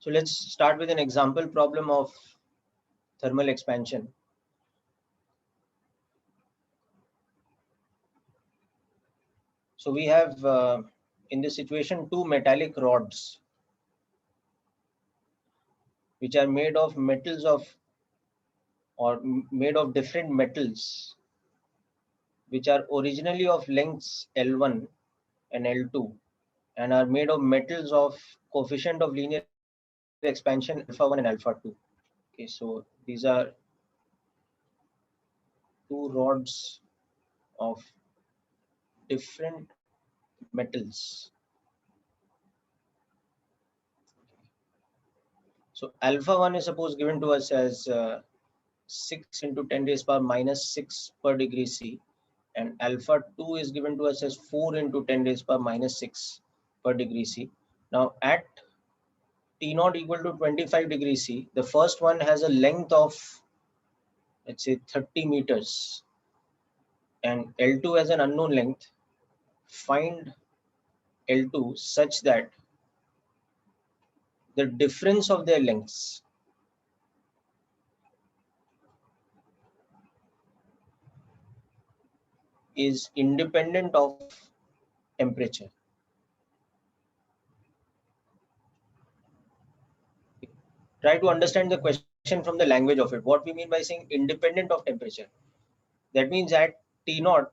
So let's start with an example problem of thermal expansion. So we have in this situation two metallic rods which are made of made of different metals which are originally of lengths L1 and L2 and are made of metals of coefficient of linear expansion alpha 1 and alpha 2. Okay, so these are two rods of different metals. So alpha 1 is suppose given to us as 6 into 10 raised power minus 6 per degree C, and alpha 2 is given to us as 4 into 10 raised power minus 6 per degree C. Now at T0 equal to 25 degrees C, the first one has a length of, let's say, 30 meters and L2 has an unknown length. Find L2 such that the difference of their lengths is independent of temperature. Try to understand the question from the language of it. What we mean by saying independent of temperature. That means at T0,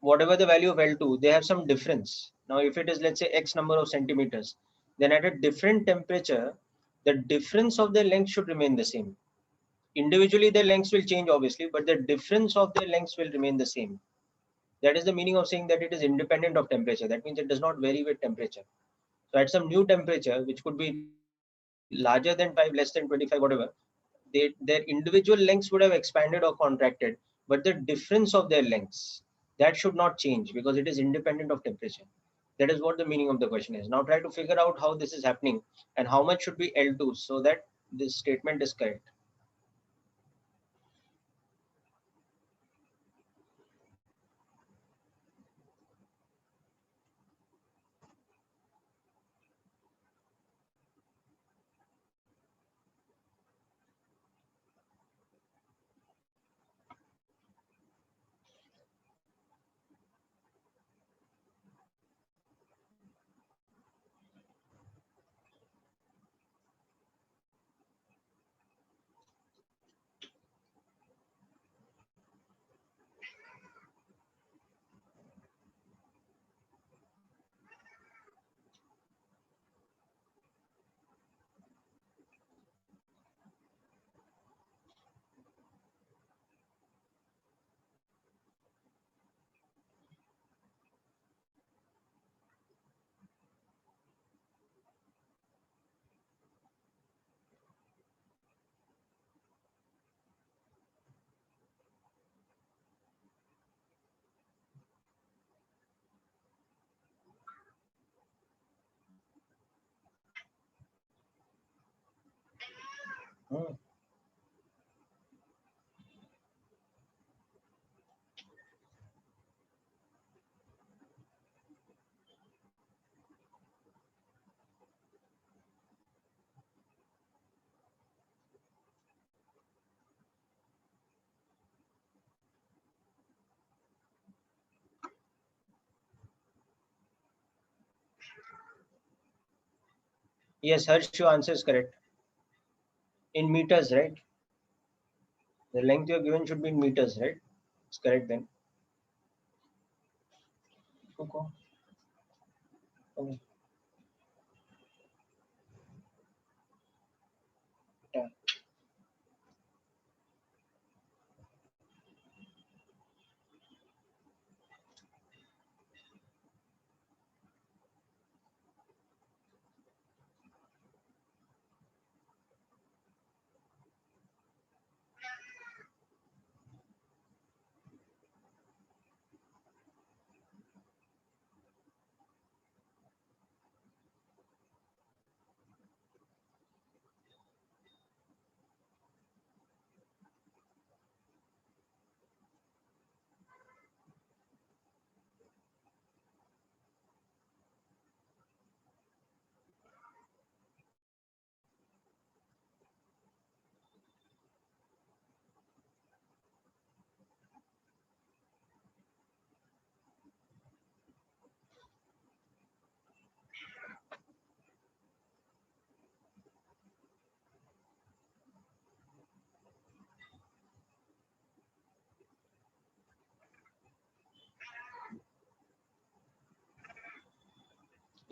whatever the value of L2, they have some difference. Now, if it is, let's say, X number of centimeters, then at a different temperature, the difference of their length should remain the same. Individually, their lengths will change, obviously, but the difference of their lengths will remain the same. That is the meaning of saying that it is independent of temperature. That means it does not vary with temperature. So at some new temperature, which could be larger than 5, less than 25, whatever, their individual lengths would have expanded or contracted, but the difference of their lengths, that should not change because it is independent of temperature. That is what the meaning of the question is. Now try to figure out how this is happening and how much should be L2 so that this statement is correct. Hmm. Yes, Harsh, your answer is correct. In meters, right? The length you are given should be in meters, right? It's correct then. Okay. Okay. Yeah.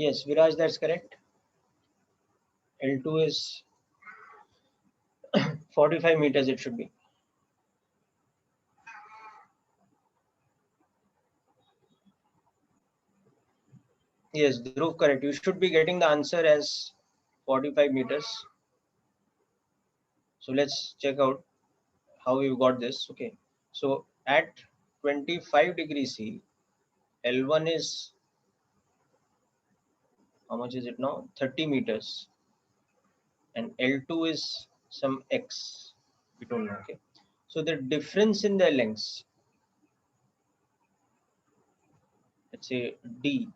Yes, Viraj, that's correct. L2 is 45 meters, it should be. Yes, Dhruv, correct. You should be getting the answer as 45 meters. So let's check out how you got this. Okay. So at 25 degrees C, L1 is, how much is it now? 30 meters. And L2 is some X. We don't know. Okay. So the difference in the lengths, let's say D,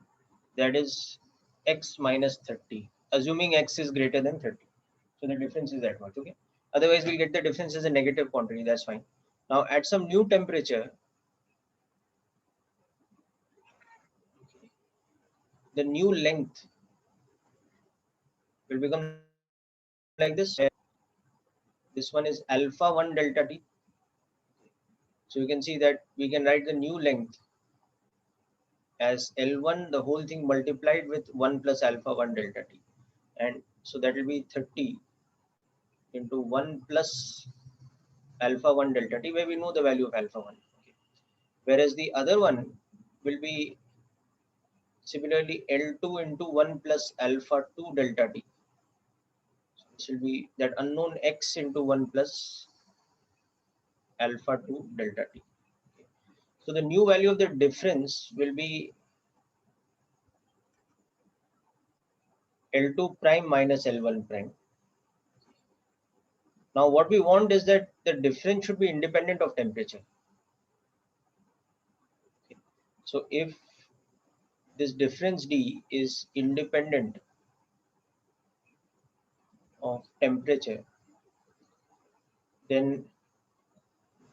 that is X minus 30, assuming X is greater than 30. So the difference is that much. Okay. Otherwise, we'll get the difference as a negative quantity. That's fine. Now, at some new temperature, the new length will become like this. This one is alpha 1 delta t. So you can see that we can write the new length as L1, the whole thing multiplied with 1 plus alpha 1 delta t. And so that will be 30 into 1 plus alpha 1 delta t, where we know the value of alpha 1. Okay. Whereas the other one will be similarly L2 into 1 plus alpha 2 delta t. So this will be that unknown X into 1 plus alpha 2 delta t. Okay. So the new value of the difference will be L2 prime minus L1 prime. Now what we want is that the difference should be independent of temperature. Okay. So if this difference D is independent of temperature, then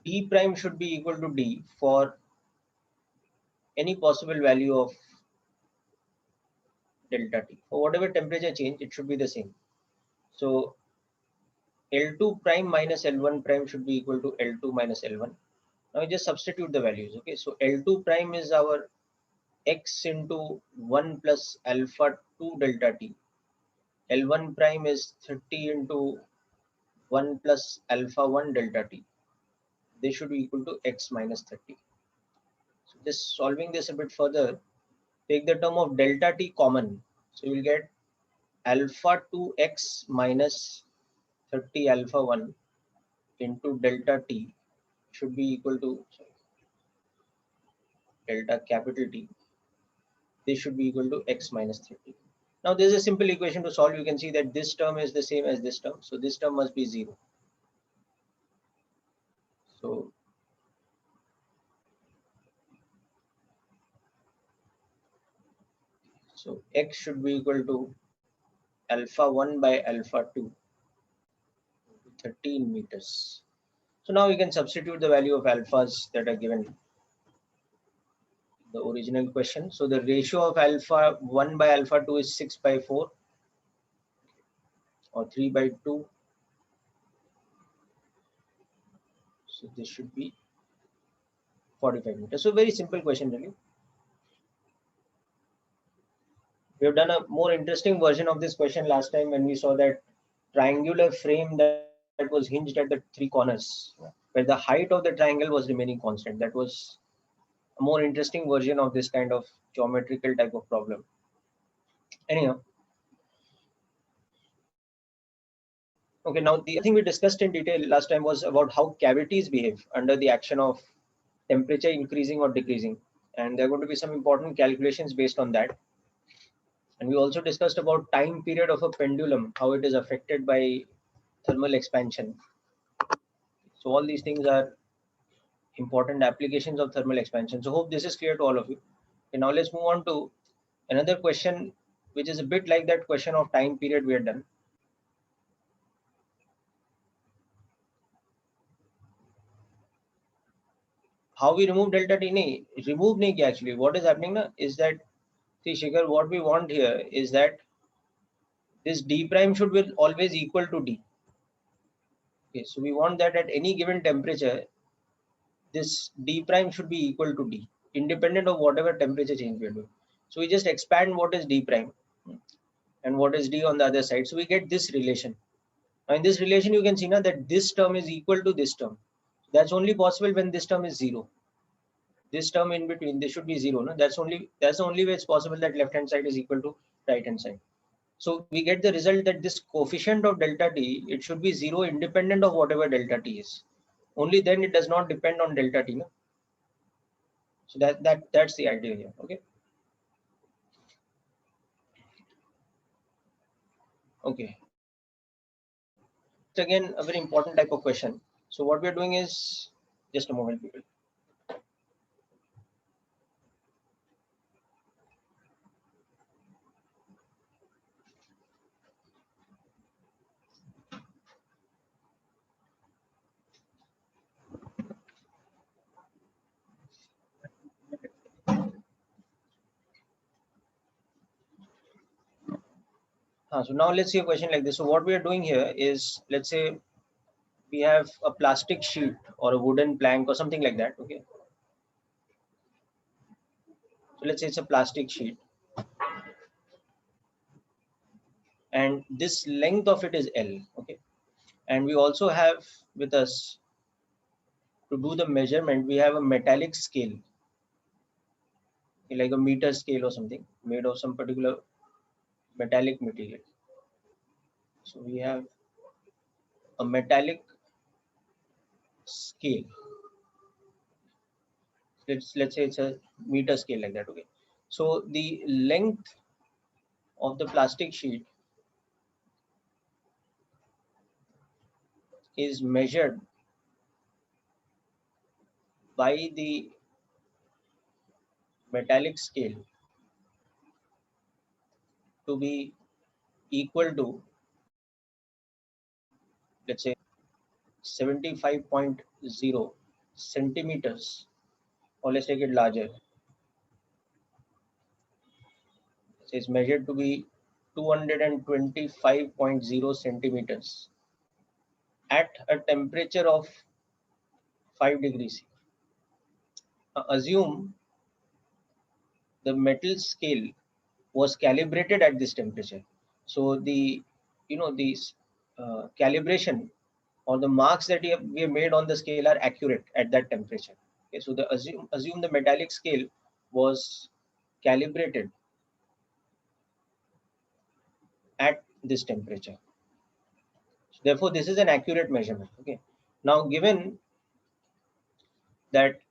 D prime should be equal to D for any possible value of delta T. For whatever temperature change, it should be the same. So L2 prime minus L1 prime should be equal to L2 minus L1. Now we just substitute the values. Okay, so L2 prime is our X into 1 plus alpha 2 delta T. L1 prime is 30 into 1 plus alpha 1 delta T. They should be equal to X minus 30. So just solving this a bit further, take the term of delta T common. So you will get alpha 2X minus 30 alpha 1 into delta T should be equal to, sorry, delta capital T. They should be equal to X minus 30. Now there is a simple equation to solve. You can see that this term is the same as this term. So this term must be 0. So X should be equal to alpha 1 by alpha 2, 13 meters. So now we can substitute the value of alphas that are given in the original question. So the ratio of alpha 1 by alpha 2 is 6 by 4 or 3 by 2. So this should be 45 meters. So very simple question really. We have done a more interesting version of this question last time when we saw that triangular frame that was hinged at the 3 corners, where the height of the triangle was remaining constant. That was a more interesting version of this kind of geometrical type of problem. Anyhow, okay, now the other thing we discussed in detail last time was about how cavities behave under the action of temperature increasing or decreasing. And there are going to be some important calculations based on that. And we also discussed about time period of a pendulum, how it is affected by thermal expansion. So all these things are important applications of thermal expansion. So hope this is clear to all of you. Okay, now let's move on to another question, which is a bit like that question of time period we had done. How we remove delta T? Remove nahi ki actually. What is happening now is that, see Shikhar, what we want here is that this D prime should be always equal to D. Okay, so we want that at any given temperature, this D prime should be equal to D, independent of whatever temperature change we are doing. So we just expand what is D prime. and what is d on the other side. So we get this relation. Now in this relation, you can see now that this term is equal to this term. That's only possible when this term is 0. This term in between, this should be 0. No? That's the only way it's possible that left hand side is equal to right hand side. So we get the result that this coefficient of delta t, it should be 0 independent of whatever delta t is. Only then it does not depend on delta t. No? So that's the idea here. Okay. Okay. It's again a very important type of question. So what we are doing is, just a moment, people. So now let's see a question like this. So what we are doing here is, let's say we have a plastic sheet or a wooden plank or something like that. Okay. So let's say it's a plastic sheet, and this length of it is L. Okay. And we also have with us, to do the measurement, we have a metallic scale, like a meter scale or something, made of some particular metallic material. So we have a metallic scale. Let's say it's a meter scale like that. Okay. So the length of the plastic sheet is measured by the metallic scale to be equal to, let's say, 75.0 centimeters, or let's take it larger. So it's measured to be 225.0 centimeters at a temperature of 5 degrees C. Assume the metal scale was calibrated at this temperature. So the, the calibration or the marks that we have made on the scale are accurate at that temperature. Okay, so the assume the metallic scale was calibrated at this temperature. So therefore, this is an accurate measurement. Okay. Now, given that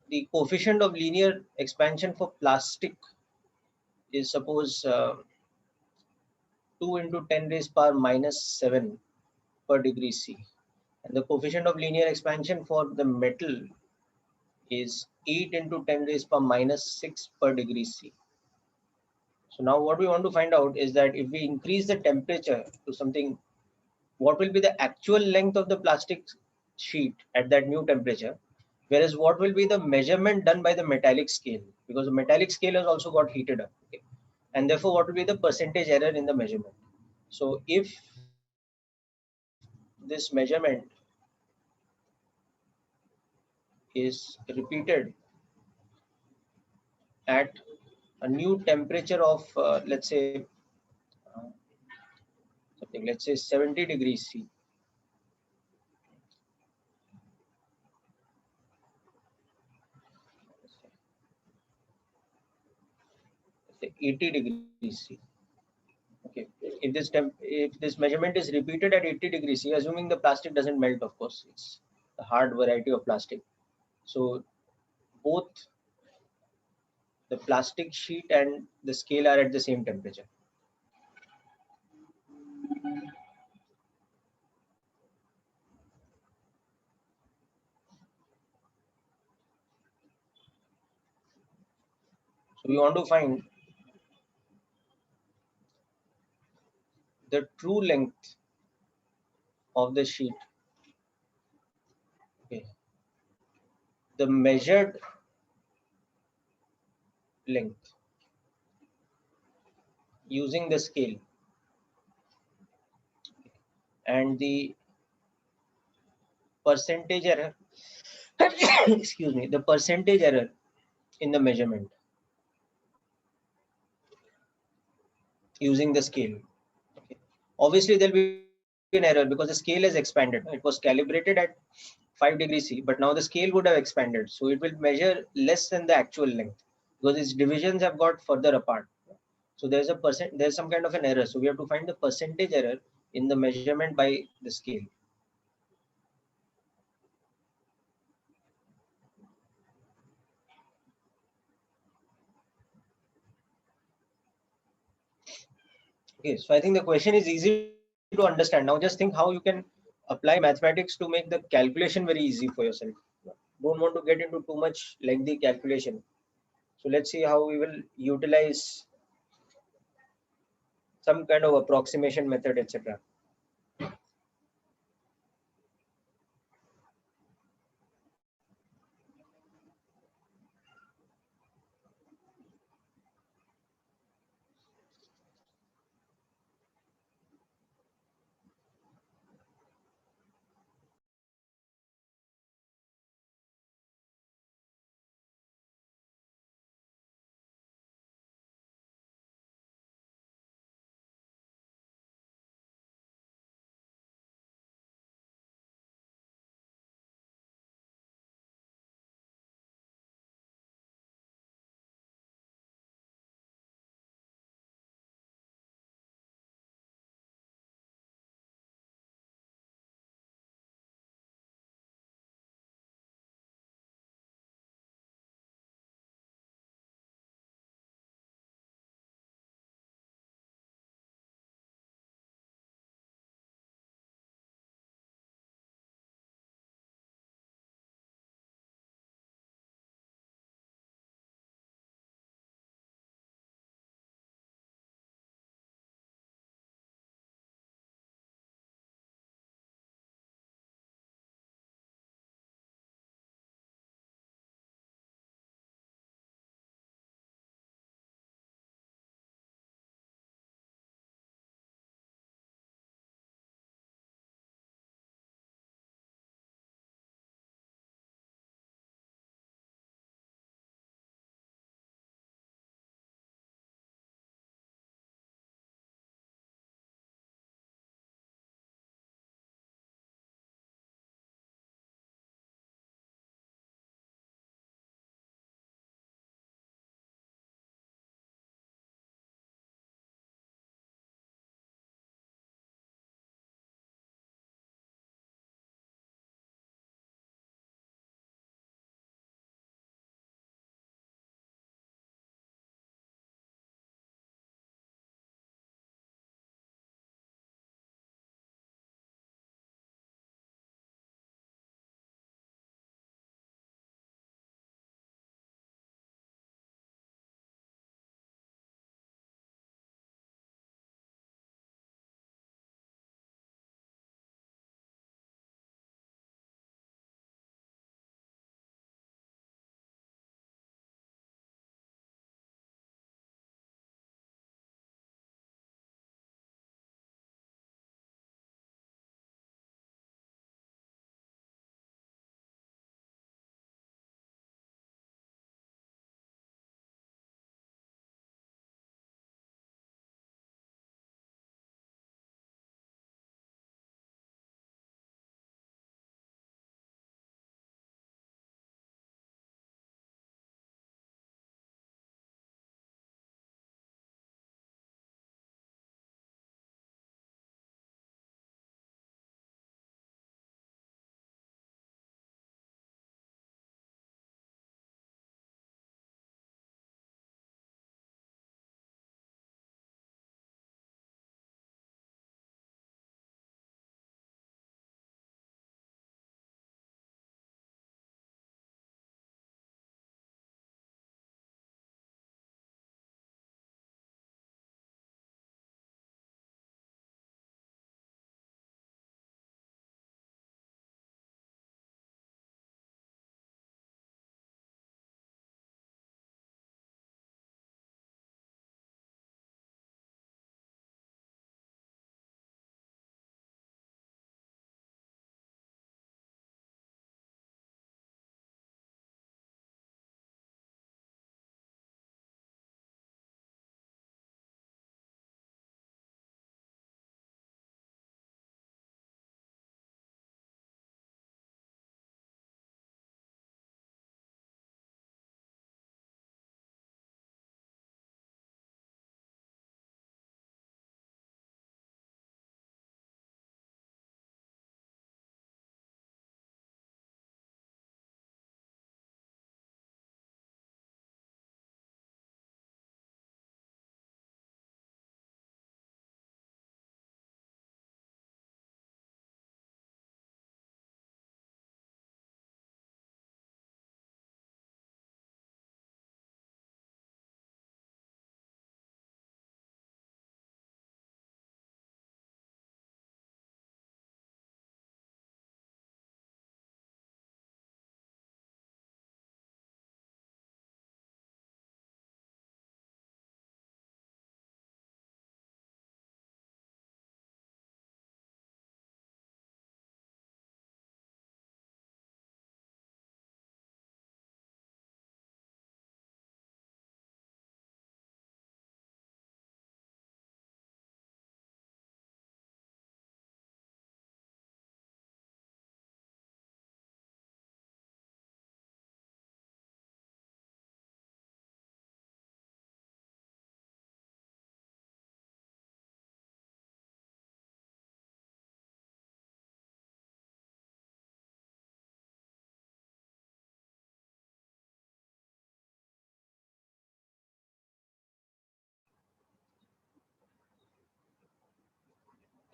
the coefficient of linear expansion for plastic is, suppose, 2 into 10 raised power minus 7 per degree C, and the coefficient of linear expansion for the metal is 8 into 10 raised power minus 6 per degree C. So now what we want to find out is that if we increase the temperature to something, what will be the actual length of the plastic sheet at that new temperature, whereas what will be the measurement done by the metallic scale, because the metallic scale has also got heated up. Okay? And therefore, what will be the percentage error in the measurement? So if this measurement is repeated at a new temperature of, let's say, uh, something, let's say 70 degrees C, 80 degrees C. Okay, if this measurement is repeated at 80 degrees C, assuming the plastic doesn't melt, of course, it's a hard variety of plastic. So both the plastic sheet and the scale are at the same temperature. So we want to find the true length of the sheet. Okay, the measured length using the scale, and the percentage error excuse me, the percentage error in the measurement using the scale. Okay. Obviously, there'll be an error because the scale has expanded. It was calibrated at 5 degrees C, but now the scale would have expanded. So it will measure less than the actual length because its divisions have got further apart. So there's some kind of an error. So we have to find the percentage error in the measurement by the scale. Okay, so I think the question is easy to understand. Now just think how you can apply mathematics to make the calculation very easy for yourself. Don't want to get into too much lengthy calculation. So let's see how we will utilize some kind of approximation method, etc.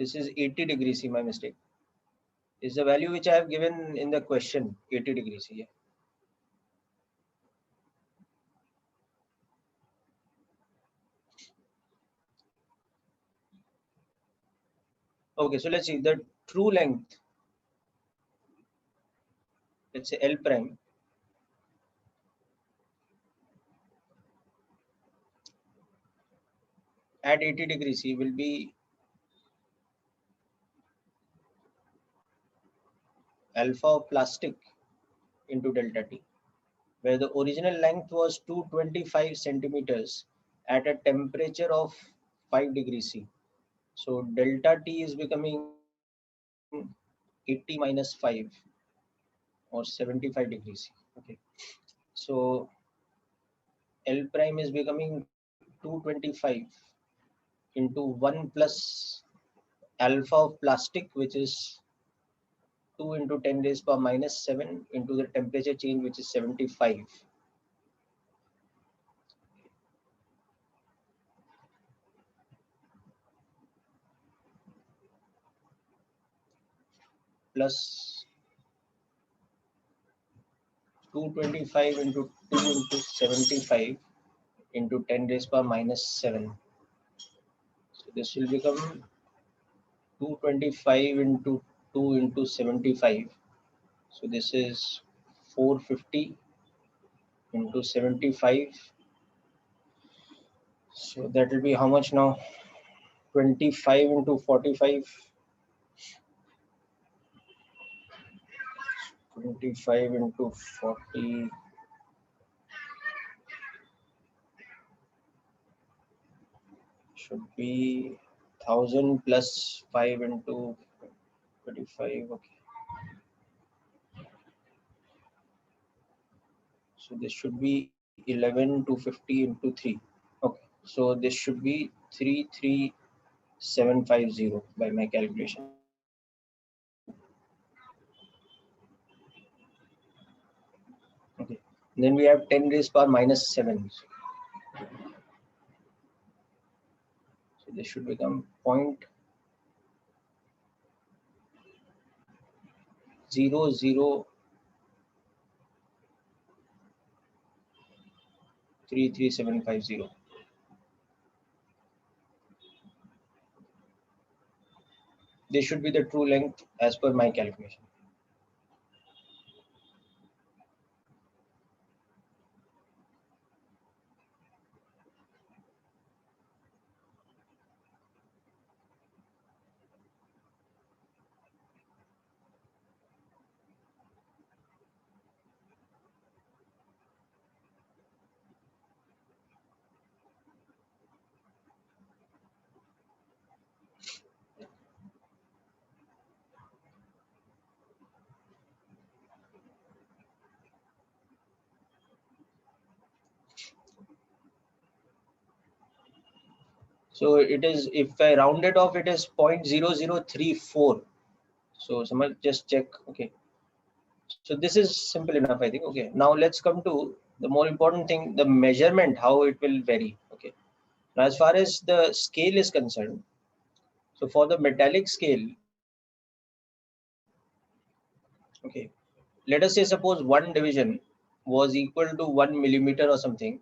This is 80 degrees C, my mistake. Is the value which I have given in the question 80 degrees C. Yeah. Okay, so let's see the true length. Let's say L prime at 80 degrees C will be alpha of plastic into delta T, where the original length was 225 centimeters at a temperature of 5 degrees C. So delta T is becoming 80 minus 5 or 75 degrees C. Okay. So L prime is becoming 225 into 1 plus alpha of plastic, which is 2 into 10 raised power minus 7 into the temperature change, which is 75. Plus 225 into 2 into 75 into 10 raised power minus 7. So this will become 225 into 2 into 75. So this is 450 into 75. So that will be how much now? 25 into 45. 25 into 40 should be 1000 plus 5 into 25. Okay. So this should be 11 to 50 into 3. Okay. So this should be 33750 by my calculation. Okay. Then we have 10 raised power minus 7. So this should become 0.0033750. This should be the true length as per my calculation. So it is, if I round it off, it is 0.0034. So someone just check. Okay. So this is simple enough, I think. Okay. Now let's come to the more important thing, the measurement, how it will vary. Okay. Now as far as the scale is concerned, so for the metallic scale, okay, let us say suppose one division was equal to 1 millimeter or something,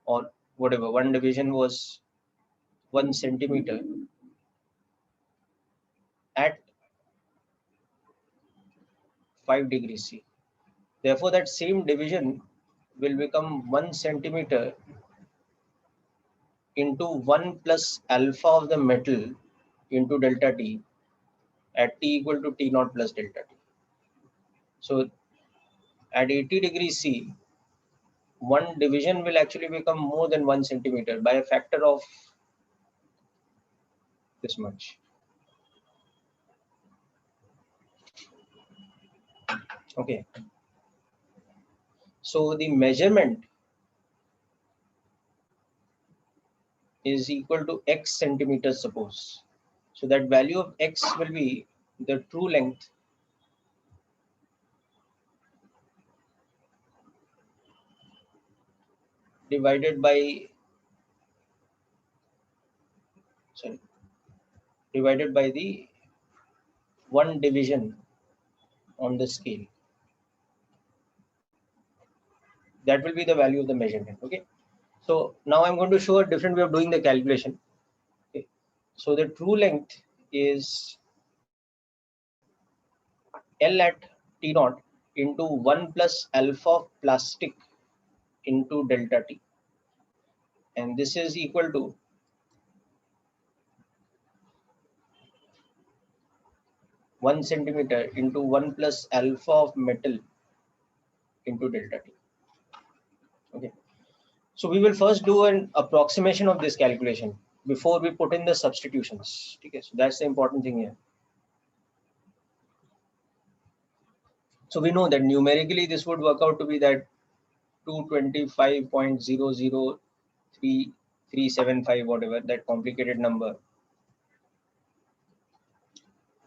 or whatever, one division was 1 centimeter at 5 degrees C. Therefore, that same division will become 1 centimeter into 1 plus alpha of the metal into delta T at T equal to T naught plus delta T. So at 80 degrees C, one division will actually become more than 1 centimeter by a factor of this much. Okay. So the measurement is equal to x centimeters, suppose. So that value of x will be the true length divided by, sorry, divided by the 1 division on the scale. That will be the value of the measurement. Okay. So now I'm going to show a different way of doing the calculation. Okay. So the true length is L at T naught into 1 plus alpha of plastic into delta T. And this is equal to 1 centimeter into 1 plus alpha of metal into delta T. Okay. So we will first do an approximation of this calculation before we put in the substitutions. Okay. So that's the important thing here. So we know that numerically this would work out to be that 225.003375, whatever, that complicated number,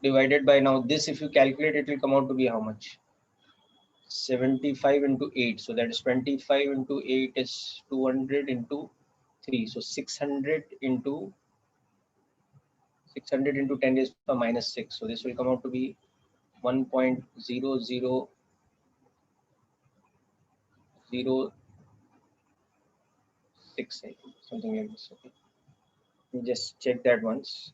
divided by, now this, if you calculate, it will come out to be how much? 75 into 8. So that is 25 into 8 is 200 into 3. So 600 into 10 raised to minus 6. So this will come out to be 1.0006, I think, something like this. Okay. Let me just check that once.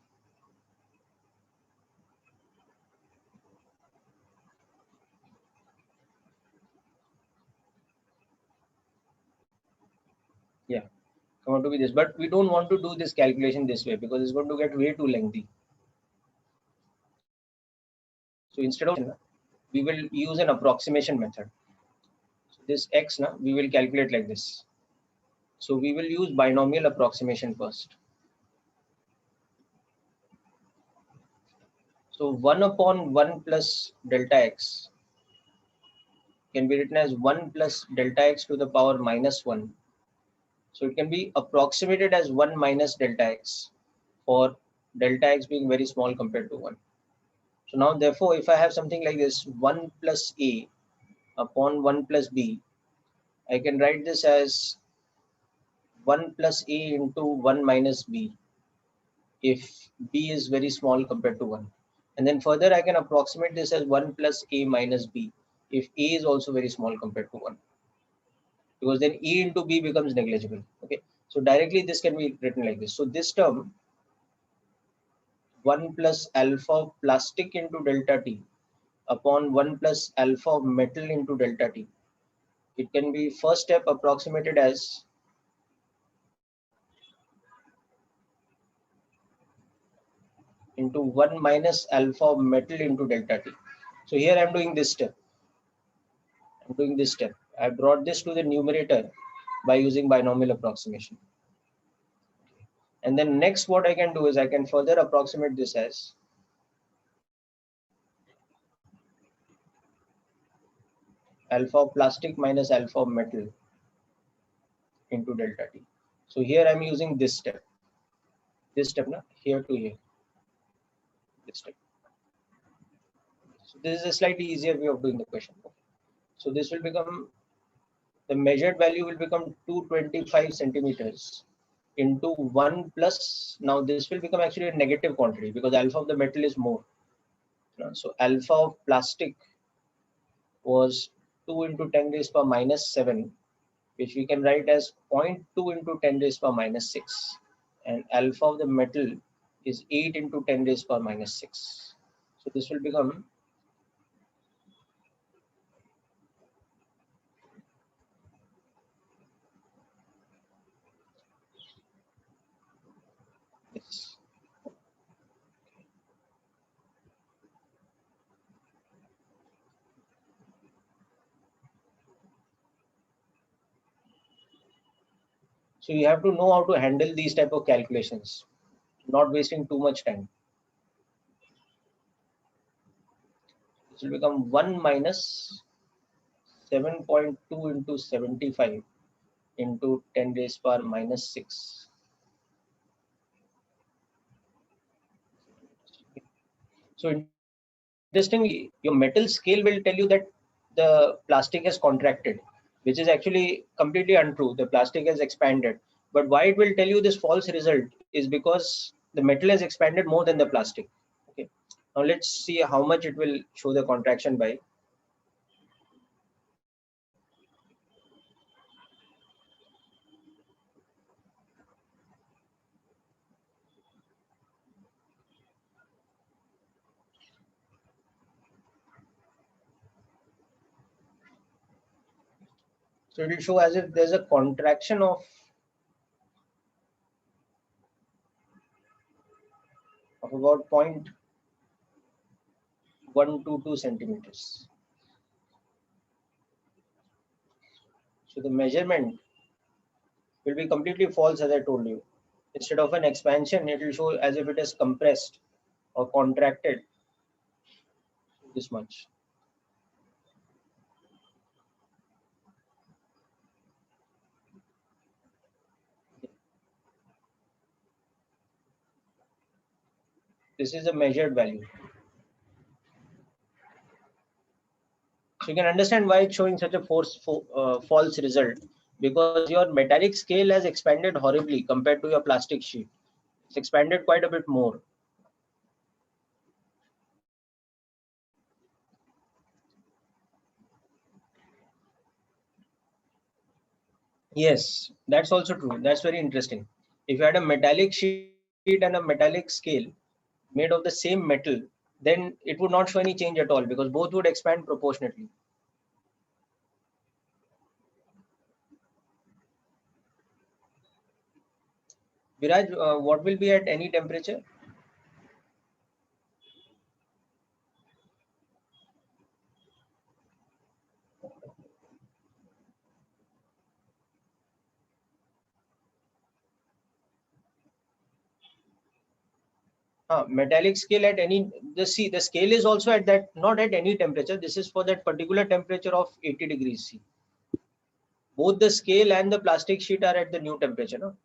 Yeah, come out to be this, but we don't want to do this calculation this way because it's going to get way too lengthy. So instead of, we will use an approximation method. So this x, we will calculate like this. So we will use binomial approximation first. So 1 upon 1 plus delta x can be written as 1 plus delta x to the power minus 1. So it can be approximated as 1 minus delta x, for delta x being very small compared to 1. So now therefore, if I have something like this, 1 plus a upon 1 plus b, I can write this as 1 plus a into 1 minus b if b is very small compared to 1. And then further I can approximate this as 1 plus a minus b if a is also very small compared to 1. Because then e into b becomes negligible. Okay. So directly this can be written like this. So this term, 1 plus alpha of plastic into delta T upon 1 plus alpha of metal into delta T. It can be first step approximated as into 1 minus alpha of metal into delta T. So here I'm doing this step. I brought this to the numerator by using binomial approximation. And then next what I can do is I can further approximate this as alpha of plastic minus alpha of metal into delta T. So here I'm using this step, here to here, this step. So this is a slightly easier way of doing the question. So this will become, the measured value will become 225 centimeters into 1 plus, now this will become actually a negative quantity because alpha of the metal is more. So alpha of plastic was 2 into 10 raised to minus 7, which we can write as 0.2 into 10 raised to minus 6. And alpha of the metal is 8 into 10 raised to minus 6. So this will become this. So you have to know how to handle these type of calculations, not wasting too much time. This will become 1 minus 7.2 into 75 into 10 raised to minus 6. So interestingly, your metal scale will tell you that the plastic has contracted, which is actually completely untrue. The plastic has expanded. But why it will tell you this false result is because the metal has expanded more than the plastic. Okay. Now let's see how much it will show the contraction by. So it will show as if there's a contraction of about 0.122 centimeters. So the measurement will be completely false, as I told you. Instead of an expansion, it will show as if it is compressed or contracted this much. This is a measured value. So you can understand why it's showing such a false result, because your metallic scale has expanded horribly compared to your plastic sheet. It's expanded quite a bit more. Yes, that's also true. That's very interesting. If you had a metallic sheet and a metallic scale made of the same metal, then it would not show any change at all, because both would expand proportionately. Viraj, what will be at any temperature? Metallic scale at any, the scale is also at that, not at any temperature. This is for that particular temperature of 80 degrees C. Both the scale and the plastic sheet are at the new temperature. No?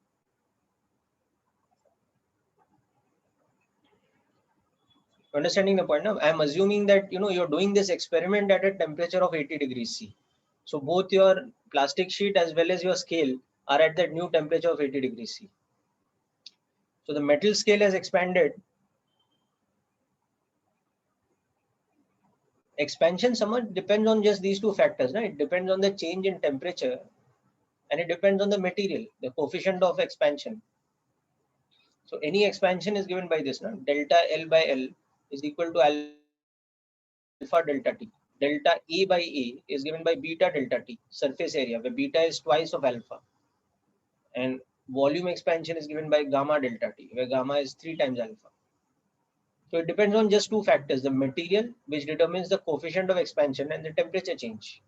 Understanding the point now? I'm assuming that you're doing this experiment at a temperature of 80 degrees C. So both your plastic sheet as well as your scale are at that new temperature of 80 degrees C. So the metal scale has expanded. Expansion somewhat depends on just these two factors. No? It depends on the change in temperature, and it depends on the material, the coefficient of expansion. So any expansion is given by this. No? Delta L by L is equal to alpha delta T. Delta A by A is given by beta delta T, surface area, where beta is twice of alpha. And volume expansion is given by gamma delta T, where gamma is 3 times alpha. So it depends on just two factors, the material, which determines the coefficient of expansion, and the temperature change.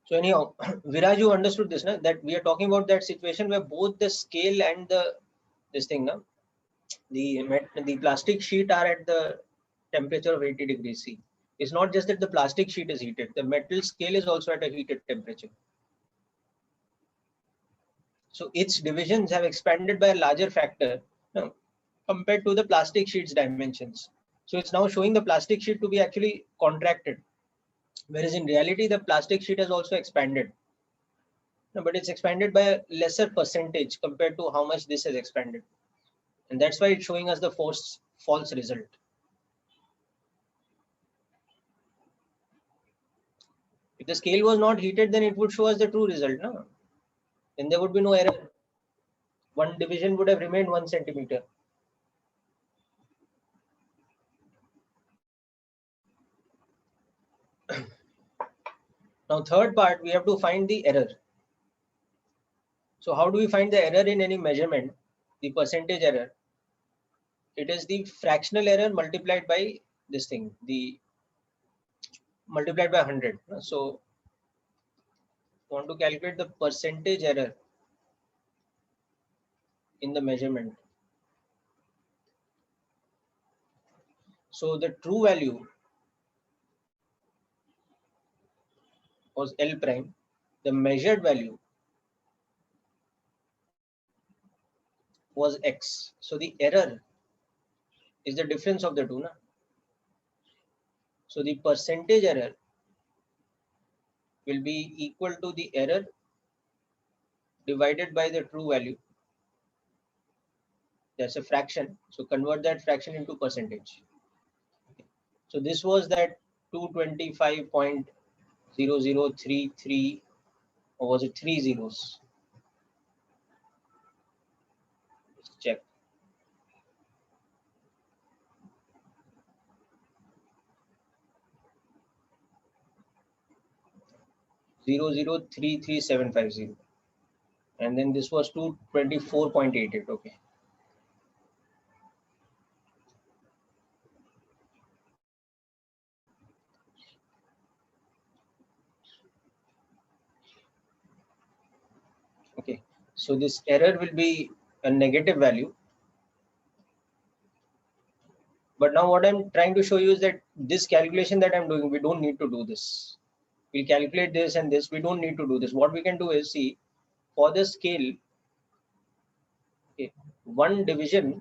So anyhow, Viraj, you understood this, na? That we are talking about that situation where both the scale and the this thing, na? The plastic sheet are at the temperature of 80 degrees C. It's not just that the plastic sheet is heated, the metal scale is also at a heated temperature. So its divisions have expanded by a larger factor, compared to the plastic sheet's dimensions. So it's now showing the plastic sheet to be actually contracted, whereas in reality the plastic sheet has also expanded. No, but it's expanded by a lesser percentage compared to how much this has expanded. And that's why it's showing us the false result. If the scale was not heated, then it would show us the true result. No? Then there would be no error. One division would have remained 1 centimeter. Now, third part, we have to find the error. So how do we find the error in any measurement? The percentage error. It is the fractional error multiplied by this thing, the multiplied by 100. So want to calculate the percentage error in the measurement. So the true value was L prime. The measured value was X. So the error is the difference of the two. Na? So the percentage error will be equal to the error divided by the true value. That's a fraction. So convert that fraction into percentage. So this was that 225.0033, or was it 3 zeros? Let's check. 0033750, and then this was 224.88. Okay. Okay, so this error will be a negative value. But now what I'm trying to show you is that this calculation that I'm doing, we don't need to do this. We'll calculate this and this. We don't need to do this. What we can do is, see, for the scale, okay, one division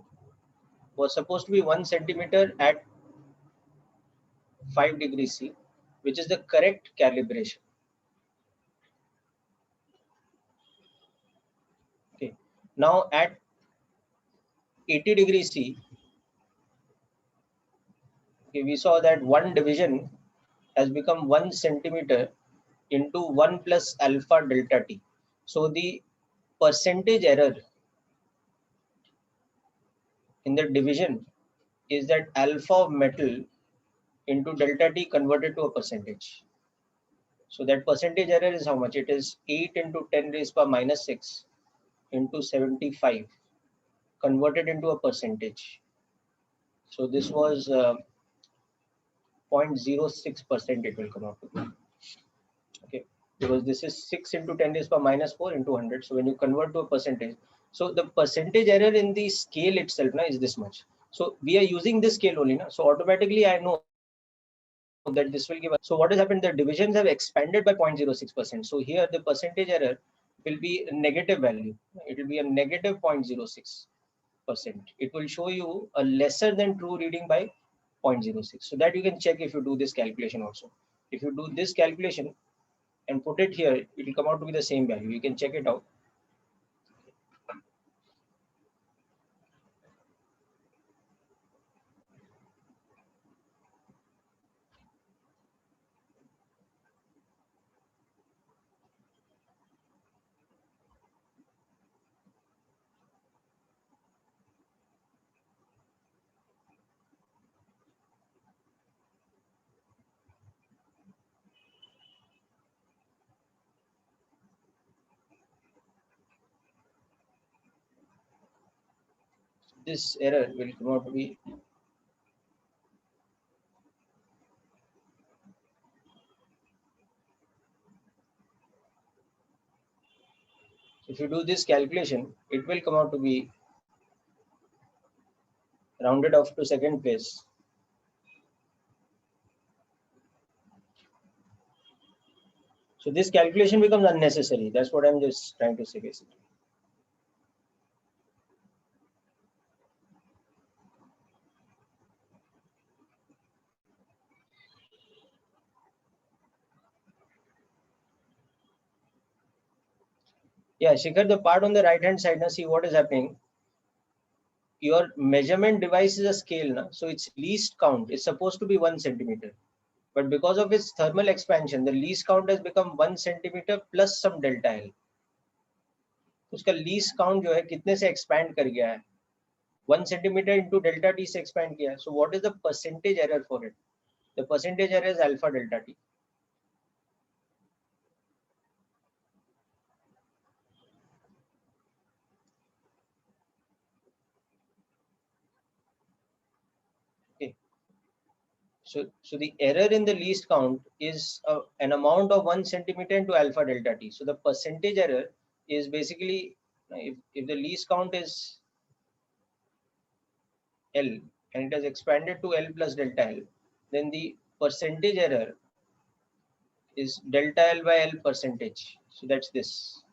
was supposed to be 1 centimeter at 5 degrees C, which is the correct calibration. Okay, now at 80 degrees C, okay, we saw that one division has become 1 centimeter into 1 plus alpha delta T. So the percentage error in the division is that alpha of metal into delta T converted to a percentage. So that percentage error is how much? It is 8 into 10 raised by minus 6 into 75 converted into a percentage. So this was 0.06% it will come out to be. Okay, because this is 6 into 10 raised by minus 4 into 100. So when you convert to a percentage, so the percentage error in the scale itself na, is this much. So we are using this scale only. Na? So automatically I know that this will give us. So what has happened? The divisions have expanded by 0.06%. So here the percentage error will be a negative value. It will be a negative 0.06%. It will show you a lesser than true reading by 0.06. So that you can check if you do this calculation also. If you do this calculation and put it here, it will come out to be the same value. You can check it out. This error will come out to be if you do this calculation, it will come out to be rounded off to second place. So this calculation becomes unnecessary. That's what I'm just trying to say basically. Yeah, Shikhar, the part on the right hand side, now see what is happening. Your measurement device is a scale, na? So its least count is supposed to be 1 centimeter. But because of its thermal expansion, the least count has become 1 centimeter plus some delta L. उसका least count जो है कितने से expand कर गया है 1 centimeter into delta T से expand किया है. So what is the percentage error for it? The percentage error is alpha delta T. Okay. So the error in the least count is an amount of 1 centimeter into alpha delta T. So the percentage error is basically, if the least count is L and it has expanded to L plus delta L, then the percentage error is delta L by L percentage. So that's this.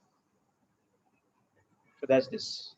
So that's this.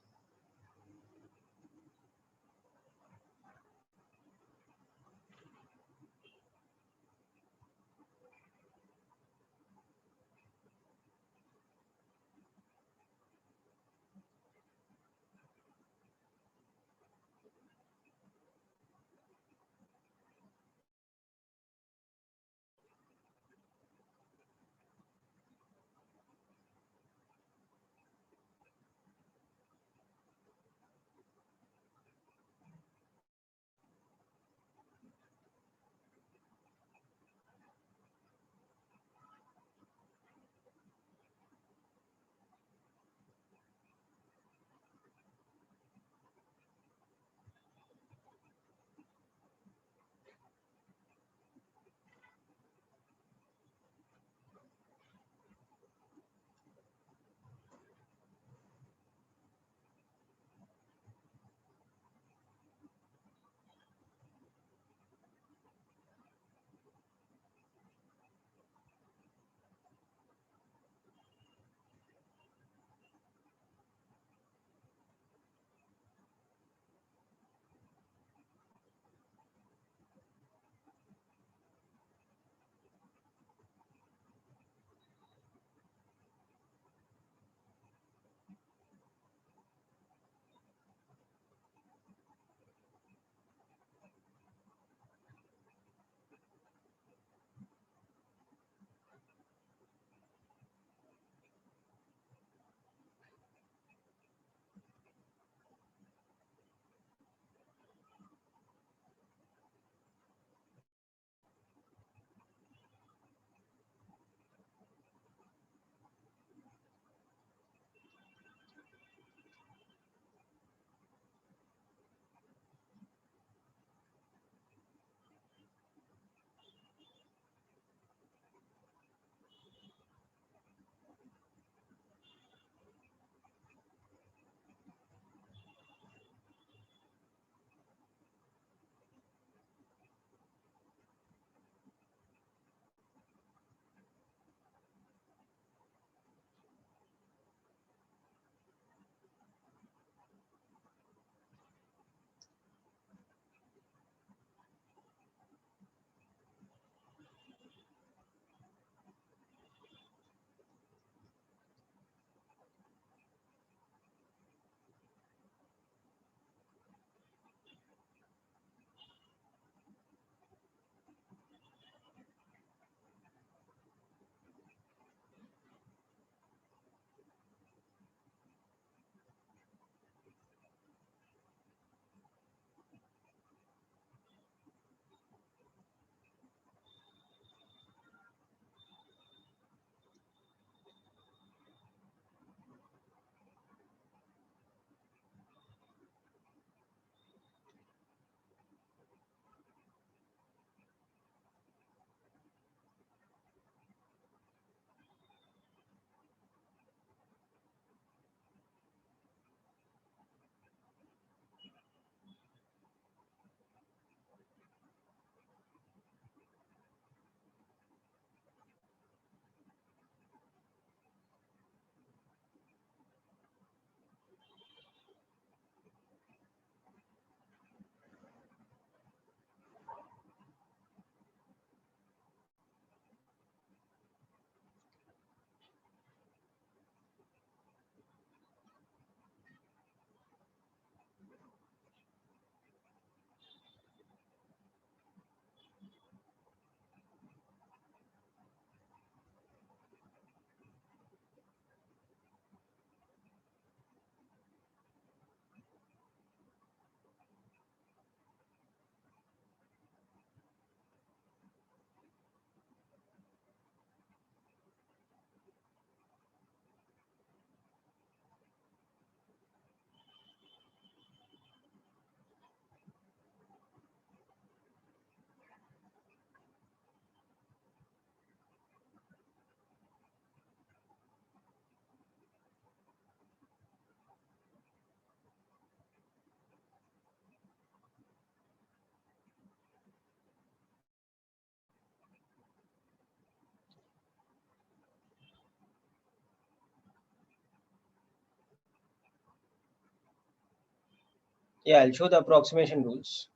Yeah, I'll show the approximation rules.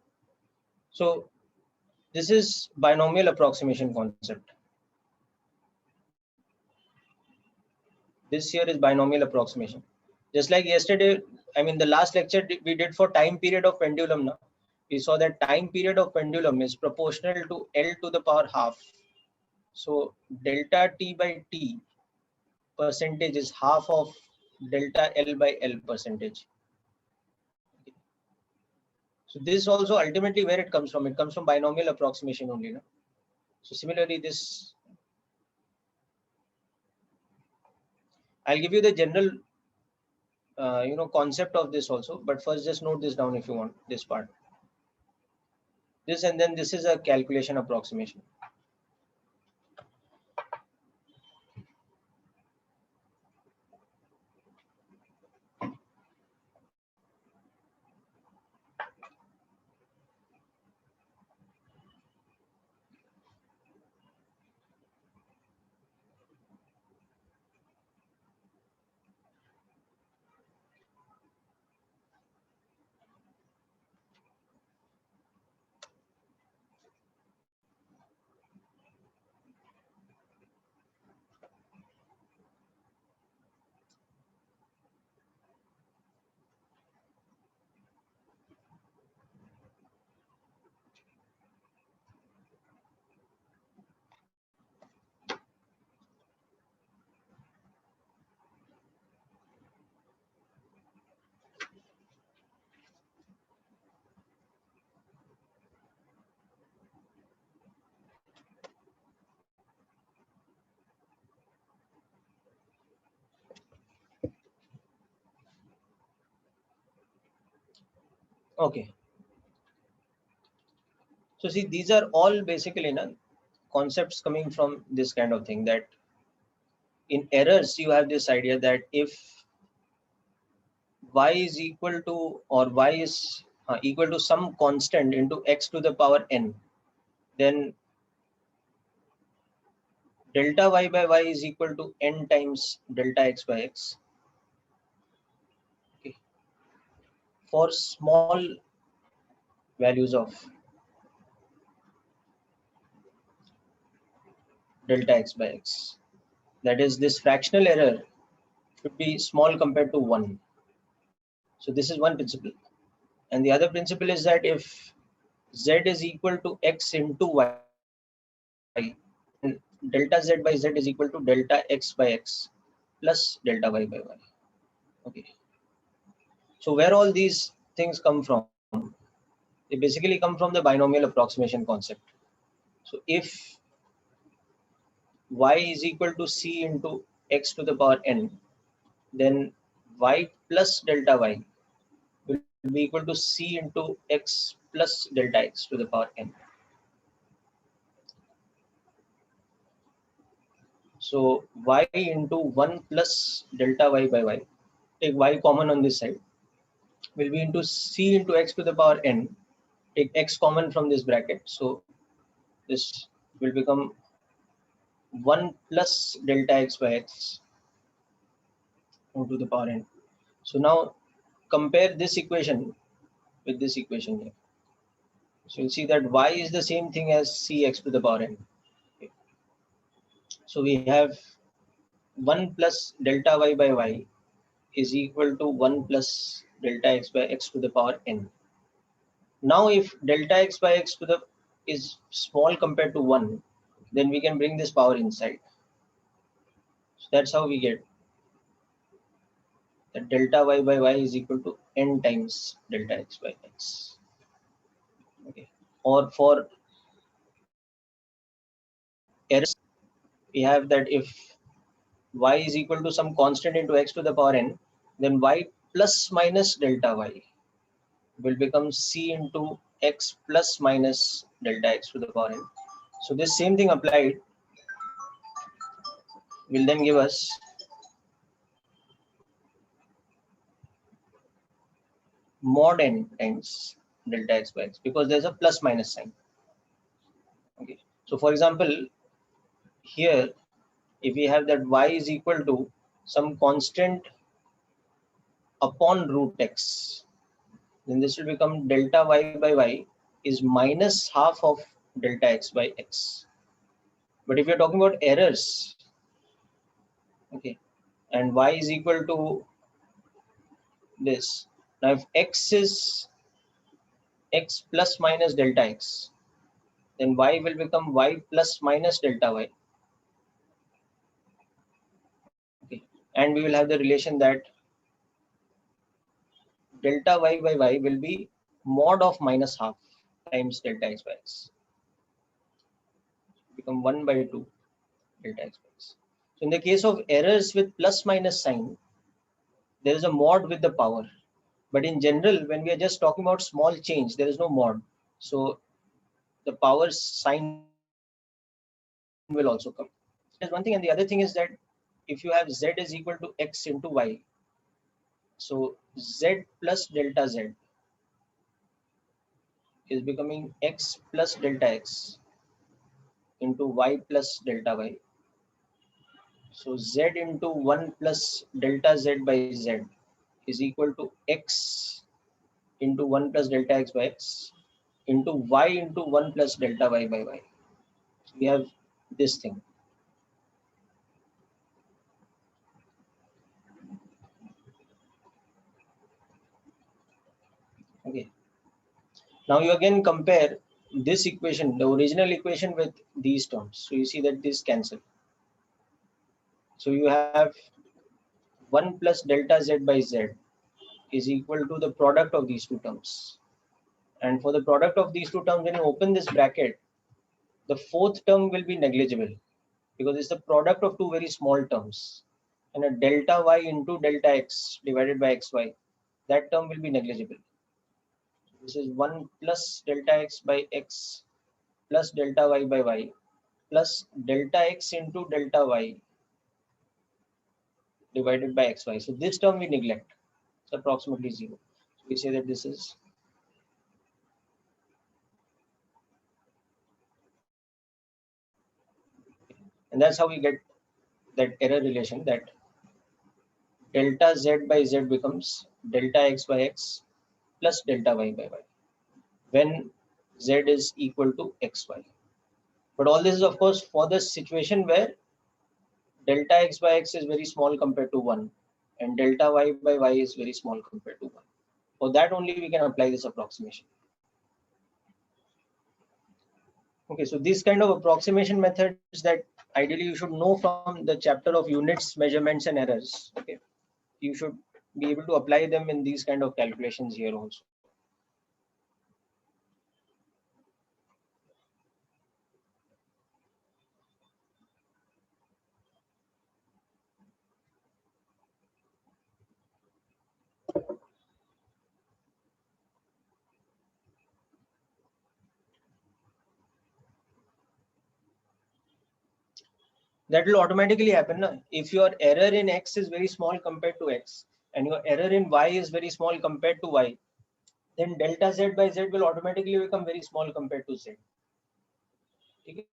So this is binomial approximation concept. This here is binomial approximation. Just like yesterday, I mean the last lecture we did for time period of pendulum now. We saw that time period of pendulum is proportional to L to the power half. So delta T by T percentage is half of delta L by L percentage. So this also ultimately where it comes from. It comes from binomial approximation only. No? So similarly, this I'll give you the general concept of this also, but first just note this down if you want this part. This and then this is a calculation approximation. Okay. So see, these are all basically concepts coming from this kind of thing, that in errors you have this idea that if y is equal to, or y is equal to some constant into x to the power n, then delta y by y is equal to n times delta x by x. Okay. For small values of delta x by x, that is, this fractional error should be small compared to 1. So this is one principle. And the other principle is that if z is equal to x into y, then delta z by z is equal to delta x by x plus delta y by y. Okay. So where all these things come from? They basically come from the binomial approximation concept. So if y is equal to c into x to the power n, then y plus delta y will be equal to c into x plus delta x to the power n. So y into 1 plus delta y by y, take y common on this side, will be into c into x to the power n, take x common from this bracket. So this will become 1 plus delta x by x to the power n. So now compare this equation with this equation here. So you'll see that y is the same thing as cx to the power n. Okay. So we have 1 plus delta y by y is equal to 1 plus delta x by x to the power n. Now if delta x by x to the is small compared to 1, then we can bring this power inside. So that's how we get that delta y by y is equal to n times delta x by x. Okay. Or for errors, we have that if y is equal to some constant into x to the power n, then y plus minus delta y will become c into x plus minus delta x to the power n. So this same thing applied will then give us mod n times delta x by x, because there's a plus minus sign. Okay. So for example, here if we have that y is equal to some constant upon root x, then this will become delta y by y is minus half of delta x by x. But if you're talking about errors, okay, and y is equal to this. Now, if x is x plus minus delta x, then y will become y plus minus delta y. Okay, and we will have the relation that delta y by y will be mod of minus half times delta x by x. Become 1 by 2 delta x by x. So in the case of errors with plus minus sign, there is a mod with the power. But in general, when we are just talking about small change, there is no mod. So the power sign will also come. There's one thing, and the other thing is that if you have z is equal to x into y, so z plus delta z is becoming x plus delta x into y plus delta y. So z into 1 plus delta z by z is equal to x into 1 plus delta x by x into y into 1 plus delta y by y. So we have this thing. Okay. Now you again compare this equation, the original equation, with these terms. So you see that this cancel. So you have 1 plus delta z by z is equal to the product of these two terms. And for the product of these two terms, when you open this bracket, the fourth term will be negligible because it's the product of two very small terms. And a delta y into delta x divided by xy, that term will be negligible. This is 1 plus delta x by x plus delta y by y plus delta x into delta y divided by xy. So this term we neglect. It's approximately 0. So we say that this is and that's how we get that error relation that delta z by z becomes delta x by x plus delta y by y when z is equal to xy. But all this is of course for the situation where delta x by x is very small compared to 1 and delta y by y is very small compared to 1. For that only we can apply this approximation. Okay, so these kind of approximation methods that ideally you should know from the chapter of units, measurements, and errors. Okay, you should be able to apply them in these kind of calculations here also. That will automatically happen. Na? If your error in x is very small compared to x and your error in y is very small compared to y, then delta z by z will automatically become very small compared to z. Okay?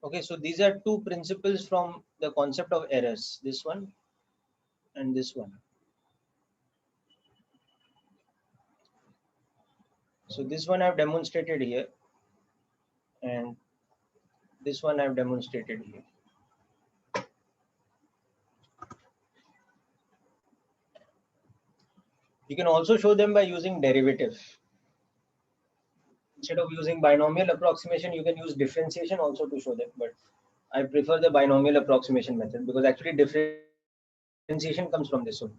Okay, so these are two principles from the concept of errors, this one and this one. So this one I've demonstrated here, and this one I've demonstrated here. You can also show them by using derivative. Instead of using binomial approximation, you can use differentiation also to show them, but I prefer the binomial approximation method because actually differentiation comes from this one.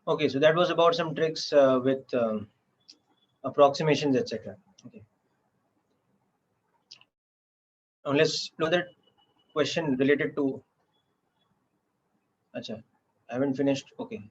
Okay, so that was about some tricks with approximations, etc. Okay. Now let's look at question related to. Acha, I haven't finished. Okay.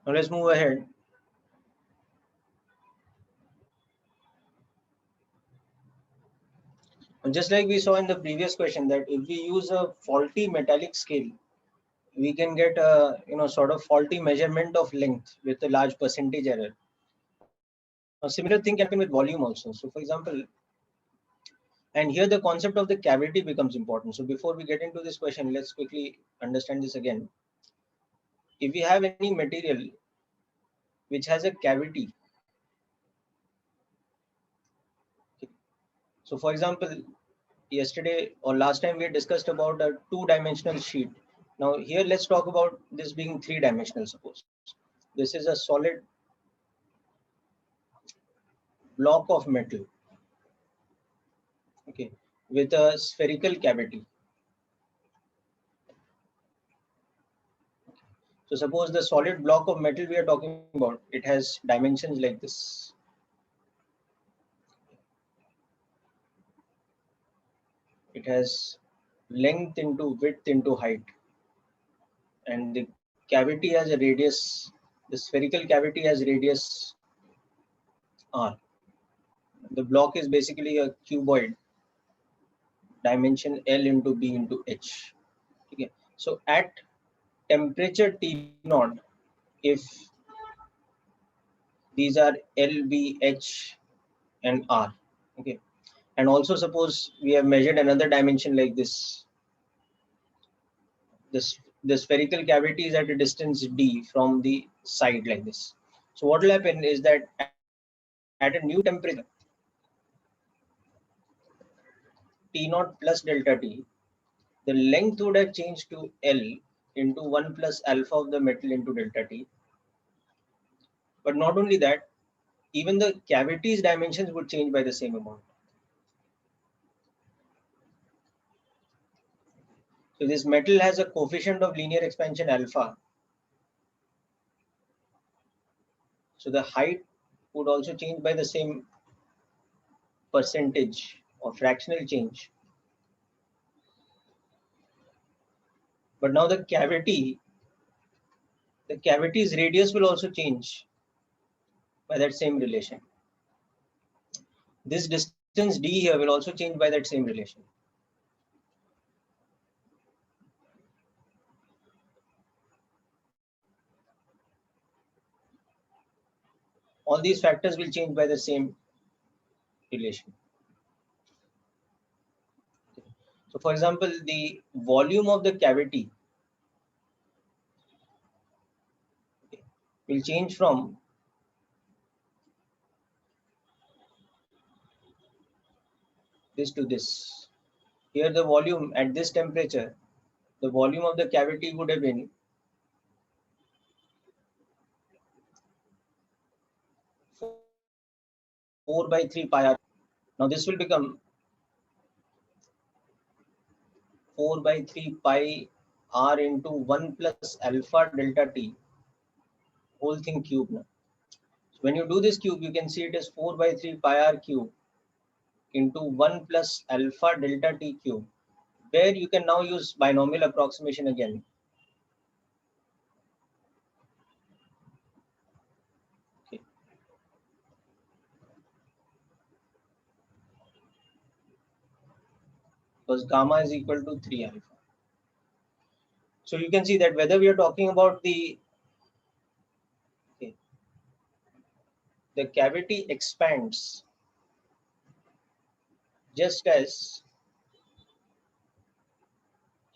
Now let's move ahead. And just like we saw in the previous question, that if we use a faulty metallic scale, we can get a sort of faulty measurement of length with a large percentage error. A similar thing can happen with volume also. So, for example, and here the concept of the cavity becomes important. So, before we get into this question, let's quickly understand this again. If we have any material which has a cavity, so for example, yesterday or last time we discussed about a two-dimensional sheet Now here let's talk about this being three-dimensional. Suppose this is a solid block of metal, okay, with a spherical cavity. So suppose the solid block of metal we are talking about, it has dimensions like this. It has length into width into height, and the cavity has a radius. The spherical cavity has radius r. The block is basically a cuboid, dimension L into B into H. Okay. So at temperature T0, if these are L, B, H, and R, okay, and also suppose we have measured another dimension like this. The spherical cavity is at a distance D from the side like this. So what will happen is that at a new temperature, T0 plus delta T, the length would have changed to L into 1 plus alpha of the metal into delta T. But not only that, even the cavity's dimensions would change by the same amount. So this metal has a coefficient of linear expansion alpha. So the height would also change by the same percentage or fractional change. But now the cavity's radius will also change by that same relation. This distance D here will also change by that same relation. All these factors will change by the same relation. So for example, the volume of the cavity will change from this to this. Here the volume at this temperature, the volume of the cavity would have been 4 by 3 pi r. Now this will become 4 by 3 pi r into 1 plus alpha delta t, whole thing cube now. So when you do this cube, you can see it is 4 by 3 pi r cube into 1 plus alpha delta t cube, where you can now use binomial approximation again. Okay. Because gamma is equal to 3 alpha. So you can see that whether we are talking about the cavity expands just as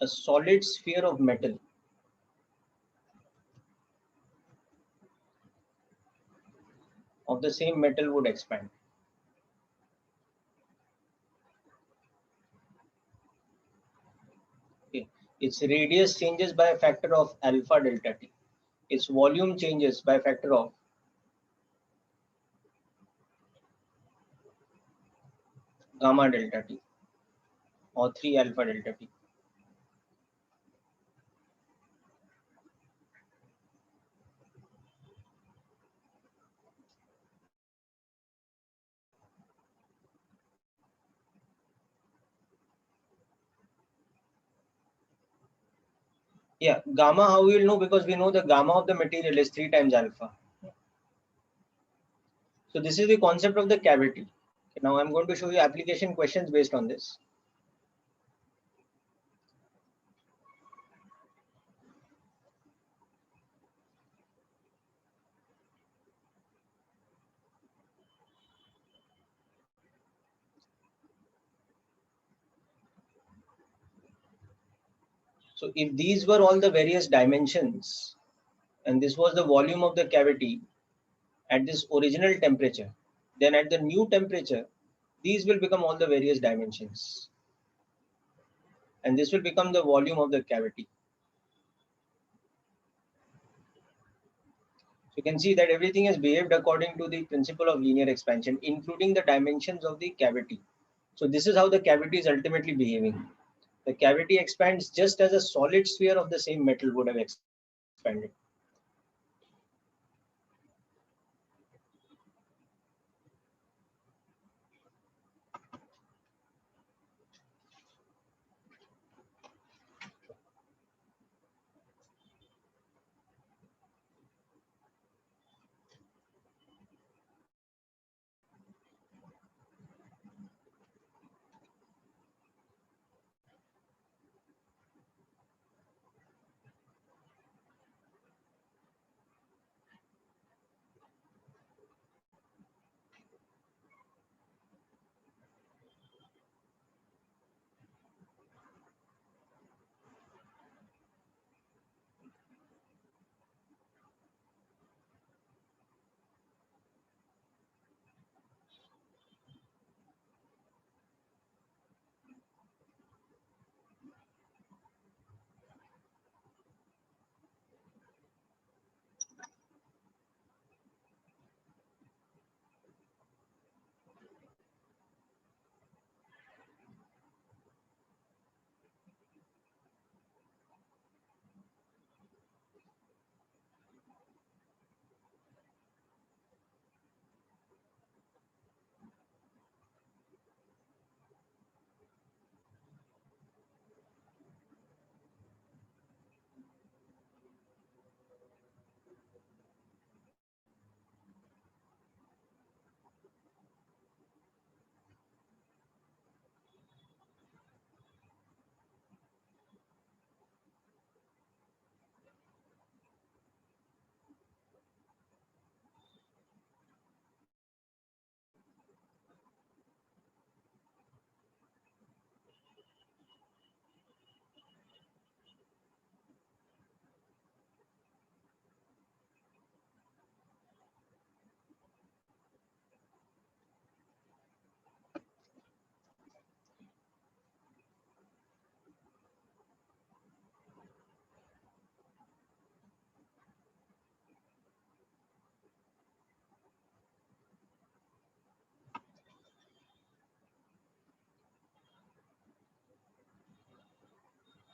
a solid sphere of metal of the same metal would expand. Okay. Its radius changes by a factor of alpha delta t. Its volume changes by a factor of gamma delta t or 3 alpha delta t. Yeah, gamma, how we will know? Because we know the gamma of the material is 3 times alpha. So this is the concept of the cavity. Okay, now I'm going to show you application questions based on this. So if these were all the various dimensions, and this was the volume of the cavity at this original temperature, then at the new temperature, these will become all the various dimensions. And this will become the volume of the cavity. You can see that everything has behaved according to the principle of linear expansion, including the dimensions of the cavity. So this is how the cavity is ultimately behaving. The cavity expands just as a solid sphere of the same metal would have expanded.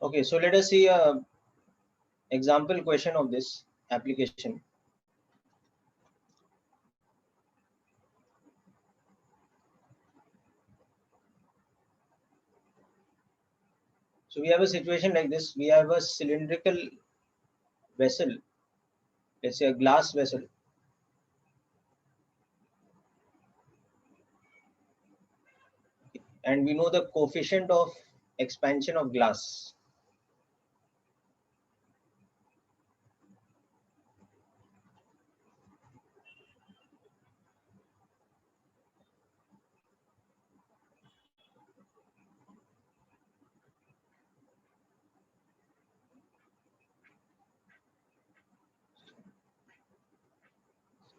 Okay, so let us see a example question of this application. So we have a situation like this. We have a cylindrical vessel, let's say a glass vessel. And we know the coefficient of expansion of glass.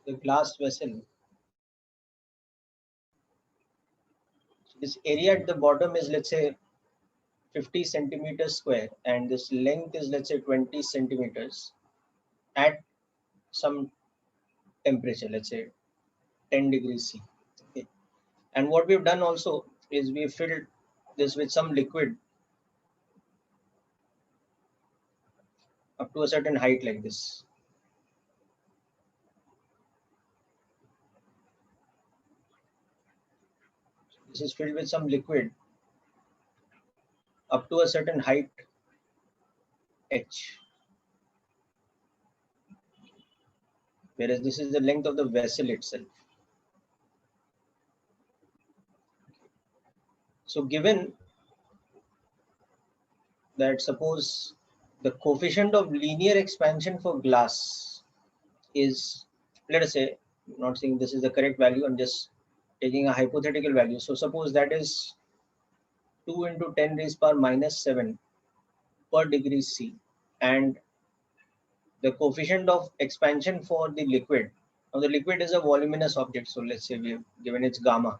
The glass vessel, this area at the bottom is, let's say, 50 centimeters square, and this length is, let's say, 20 centimeters at some temperature, let's say 10 degrees C. Okay. And what we've done also is we filled this with some liquid up to a certain height like this. This is filled with some liquid up to a certain height h, whereas this is the length of the vessel itself. So given that, suppose the coefficient of linear expansion for glass is, let us say, not saying this is the correct value, I'm just taking a hypothetical value. So suppose that is 2 into 10 raised power minus 7 per degree C, and the coefficient of expansion for the liquid. Now the liquid is a voluminous object, so let's say we've given its gamma.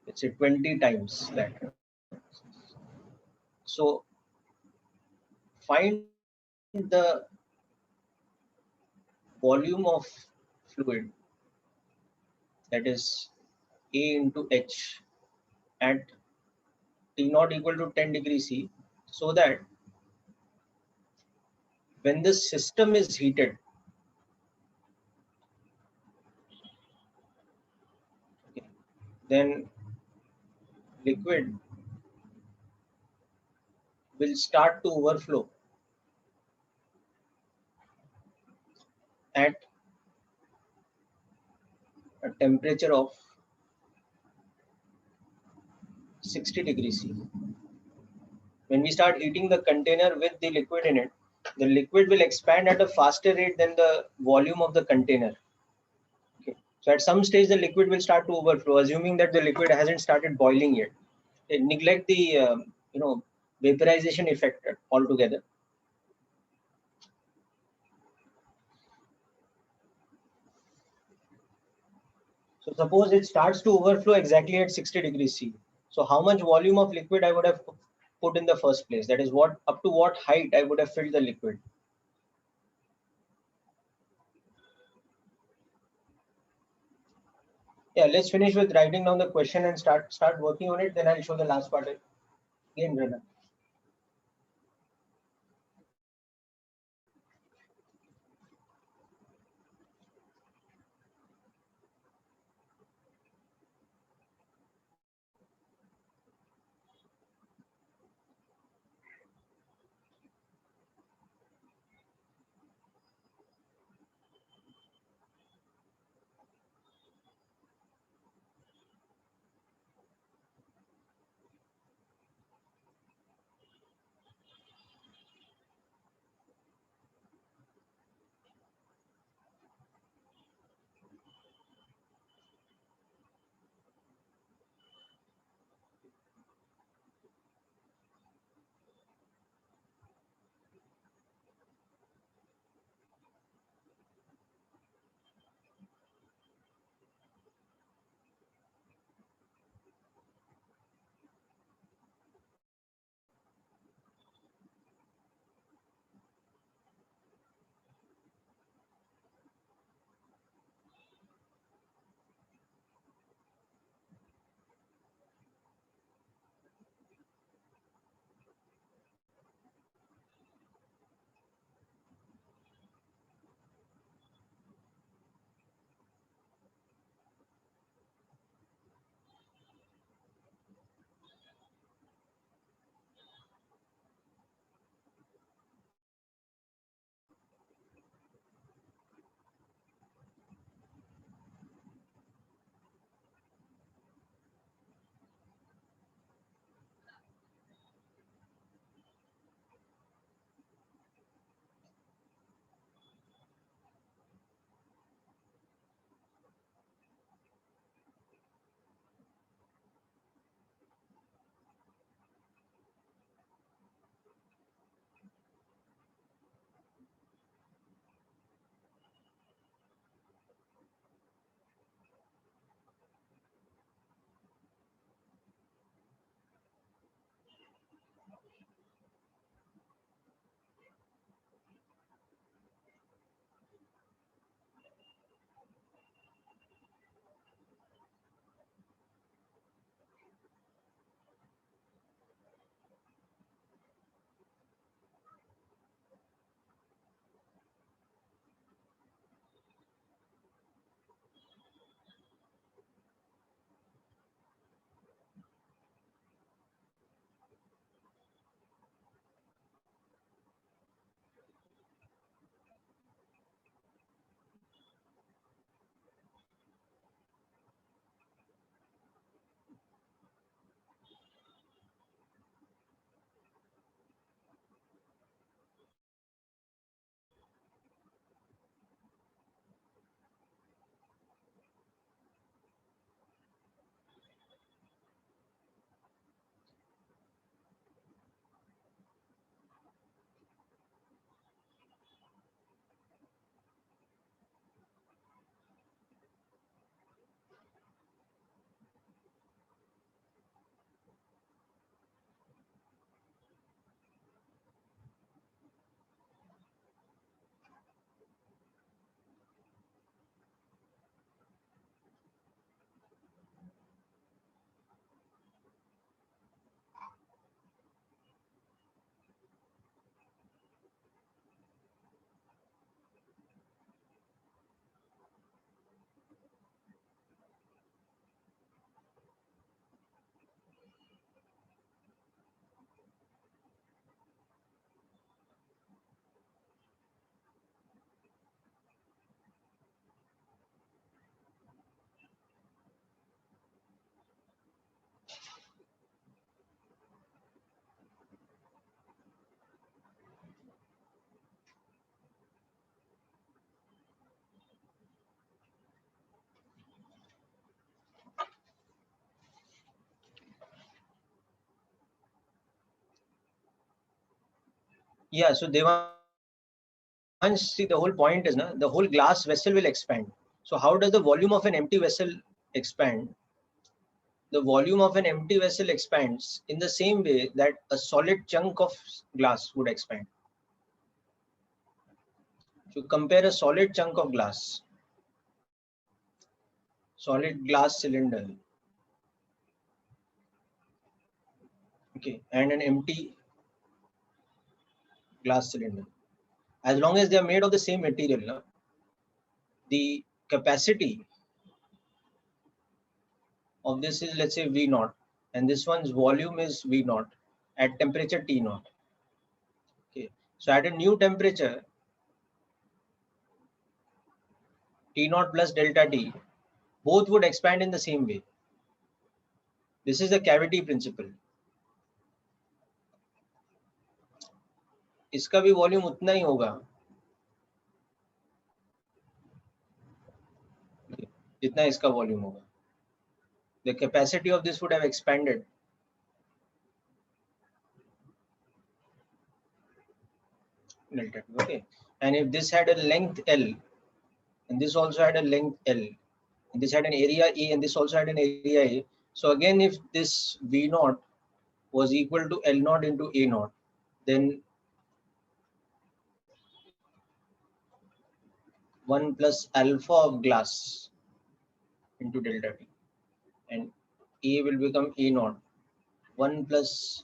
Let's say 20 times that. So So find the volume of fluid, that is A into H, at T naught equal to 10 degrees C, so that when the system is heated, okay, then liquid will start to overflow at a temperature of 60 degrees C. When we start heating the container with the liquid in it, the liquid will expand at a faster rate than the volume of the container. Okay. So at some stage, the liquid will start to overflow, assuming that the liquid hasn't started boiling yet. Neglect the vaporization effect altogether. So suppose it starts to overflow exactly at 60 degrees C. So how much volume of liquid I would have put in the first place? That is, what up to what height I would have filled the liquid. Yeah, let's finish with writing down the question and start working on it. Then I'll show the last part again, Rana. Yeah, so Devansh, see, the whole point is, the whole glass vessel will expand. So how does the volume of an empty vessel expand? The volume of an empty vessel expands in the same way that a solid chunk of glass would expand. So compare a solid chunk of glass, solid glass cylinder, okay, and an empty glass cylinder. As long as they are made of the same material, the capacity of this is, let's say, V naught, and this one's volume is V naught at temperature T naught. Okay, so at a new temperature, T naught plus delta T, both would expand in the same way. This is the cavity principle. इसका भी volume उतना ही होगा जितना इसका volume होगा. The capacity of this would have expanded. Delta T, okay, and if this had a length L, and this also had a length L, and this had an area A, and this also had an area A. So again, if this V naught was equal to L naught into A naught, then 1 plus alpha of glass into delta T, and A will become A naught, 1 plus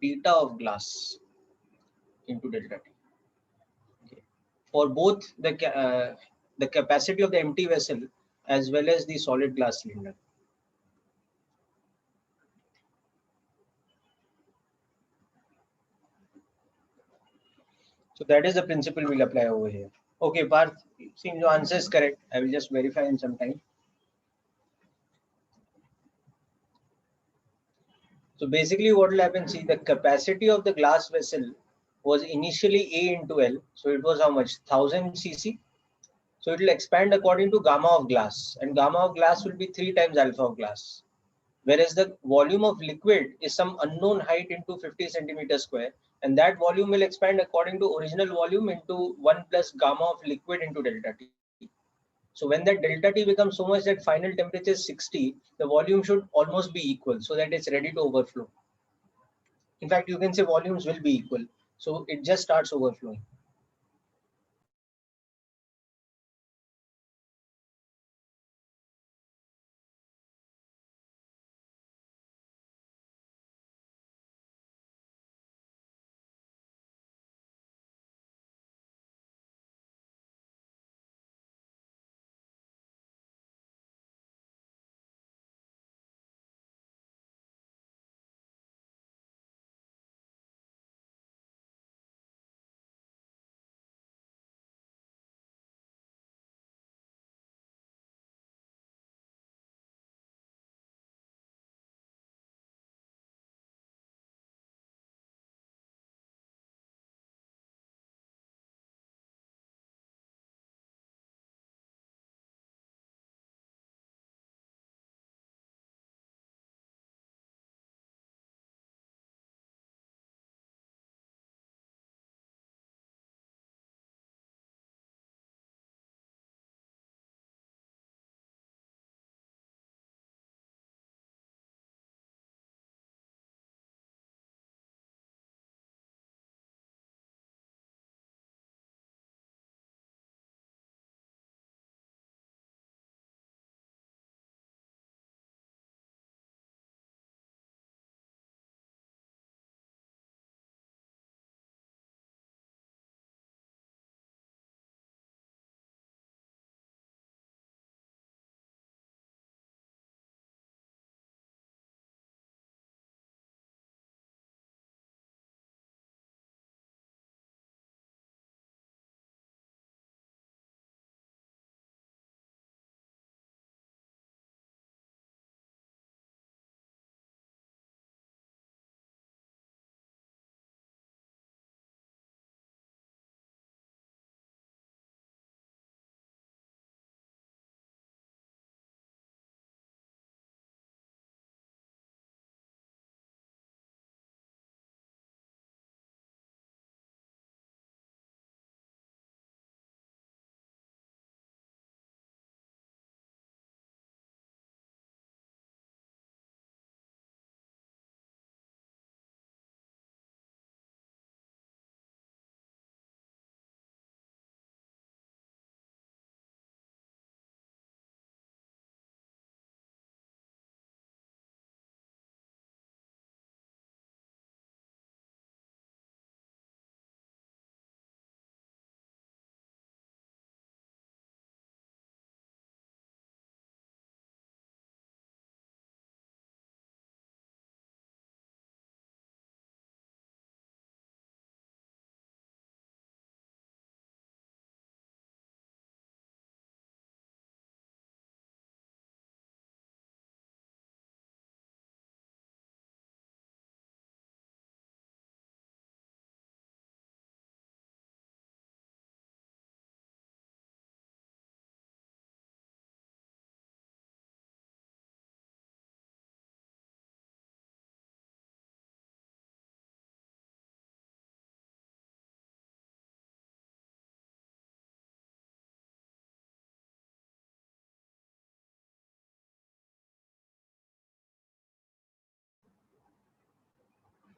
beta of glass into delta T. Okay. For both the capacity of the empty vessel as well as the solid glass cylinder. So that is the principle we'll apply over here. Okay, Parth, seems your answer is correct. I will just verify in some time. So basically what will happen, see, the capacity of the glass vessel was initially A into L. So it was how much? 1000 cc. So it will expand according to gamma of glass, and gamma of glass will be 3 times alpha of glass. Whereas the volume of liquid is some unknown height into 50 centimeters square, and that volume will expand according to original volume into 1 plus gamma of liquid into delta T. So when that delta T becomes so much that final temperature is 60, the volume should almost be equal so that it's ready to overflow. In fact, you can say volumes will be equal. So it just starts overflowing.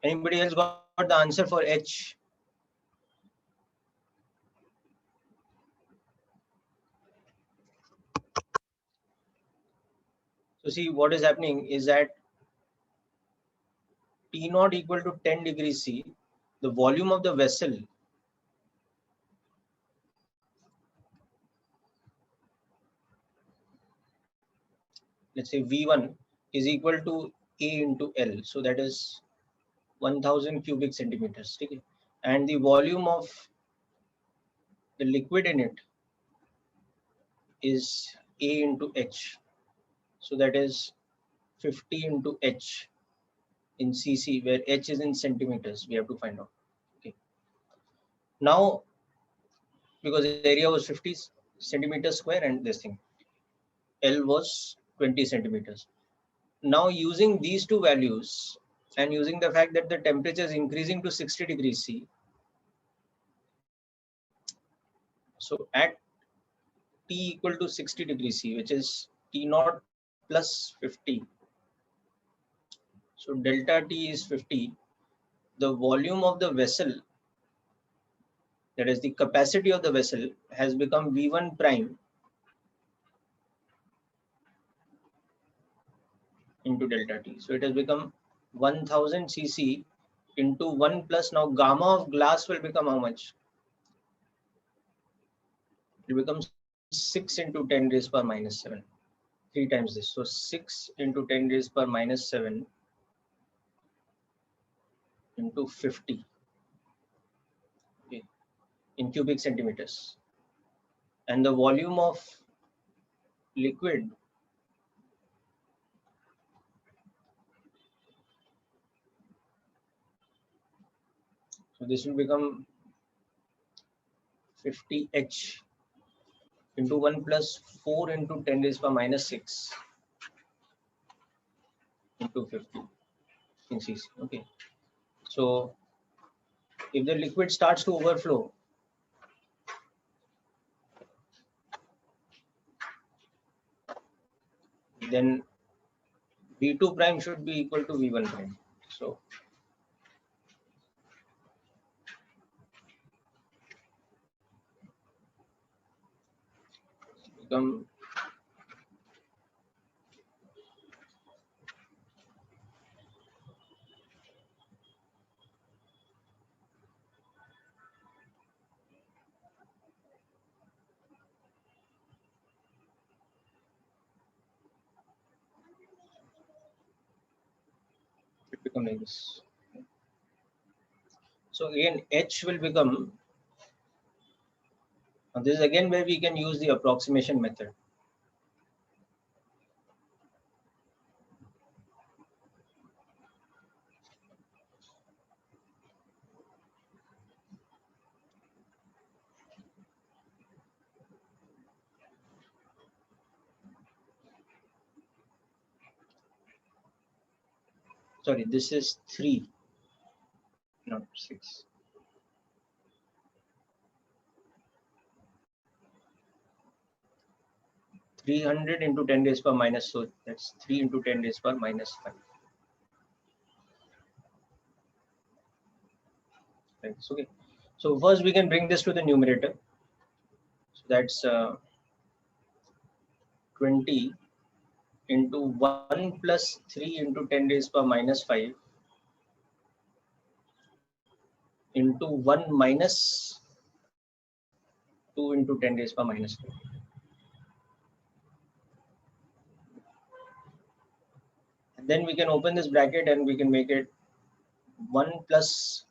Anybody else got the answer for H? So see, what is happening is that T naught equal to 10 degrees C, the volume of the vessel let's say V1 is equal to A into L. So that is 1000 cubic centimeters. Okay? And the volume of the liquid in it is A into H. So that is 50 into H in cc, where H is in centimeters. We have to find out. Okay. Now, because the area was 50 centimeters square and this thing, L was 20 centimeters. Now, using these two values and using the fact that the temperature is increasing to 60 degrees C, so at T equal to 60 degrees C, which is T naught plus 50. So delta T is 50. The volume of the vessel, that is the capacity of the vessel, has become V1 prime into delta T. So it has become 1000 cc into 1 plus, now gamma of glass will become how much? It becomes 6 into 10 raised per minus 7. 3 times this. So 6 into 10 raised per minus 7 into 50. Okay, in cubic centimeters. And the volume of liquid so this will become 50H into 1 plus 4 into 10 raised per minus 6 into 50 in cc. Okay. So if the liquid starts to overflow, then V2 prime should be equal to V1 prime. So become like this. So again, H will become, this is again where we can use the approximation method. Sorry, this is 3, not 6. (300) into 10 raised per minus, so that's 3 into 10 raised per minus 5. Right. Okay. So first we can bring this to the numerator. So that's 20 into 1 plus 3 into 10 raised per minus 5 into 1 minus 2 into 10 raised per minus 4. And then we can open this bracket and we can make it 1 plus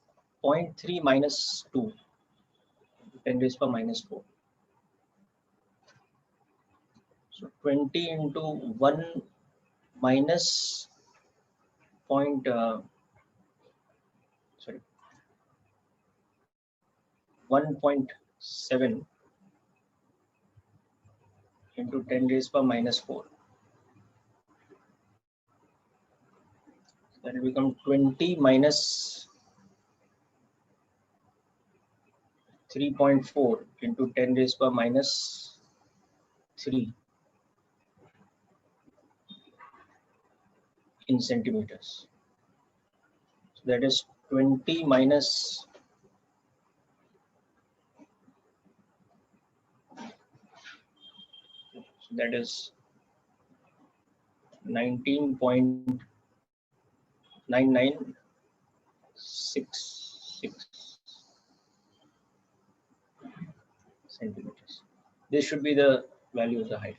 0.3 minus 2, 10 raised per minus 4. So 20 into 1 minus 1.7 into 10 raised per minus 4. That will become 20 minus 3.4 into 10 raised per minus 3 in centimeters. So That is 20 minus that is 19.9966 centimeters. This should be the value of the height.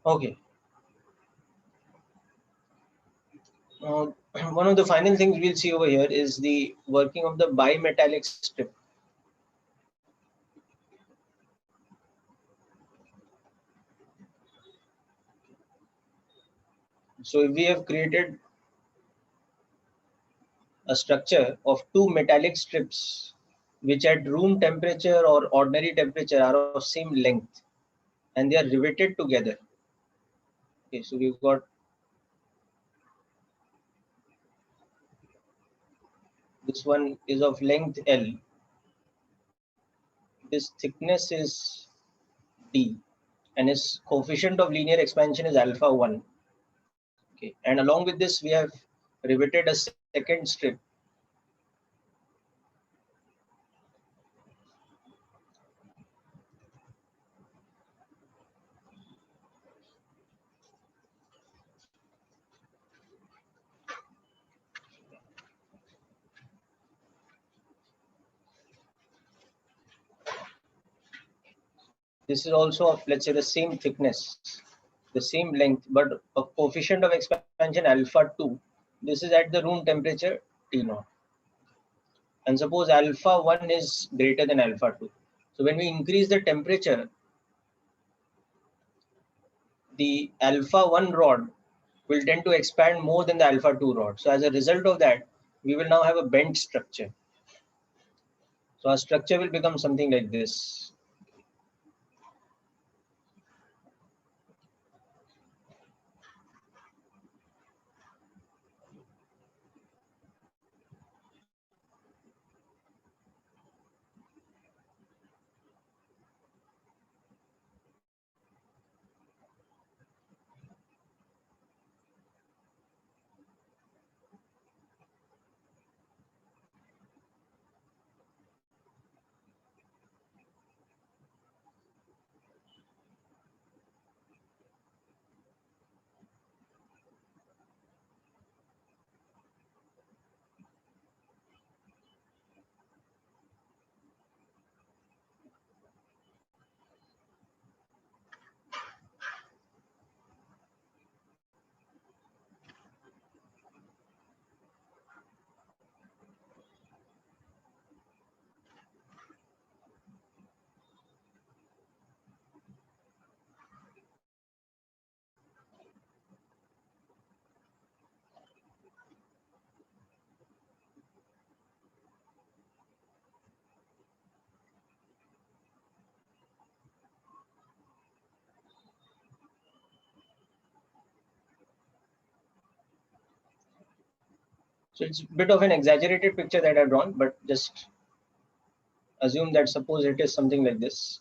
Okay. Uh, One of the final things we'll see over here is the working of the bimetallic strip. So if we have created a structure of two metallic strips which at room temperature or ordinary temperature are of same length and they are riveted together. Okay, so we've got this one is of length L. This thickness is D and its coefficient of linear expansion is alpha 1. Okay, and along with this we have riveted a second strip. This is also of, let's say, the same thickness, the same length, but a coefficient of expansion alpha 2. This is at the room temperature T0. And suppose alpha 1 is greater than alpha 2. So when we increase the temperature, the alpha 1 rod will tend to expand more than the alpha 2 rod. So as a result of that, we will now have a bent structure. So our structure will become something like this. So it's a bit of an exaggerated picture that I've drawn, but just assume that suppose it is something like this.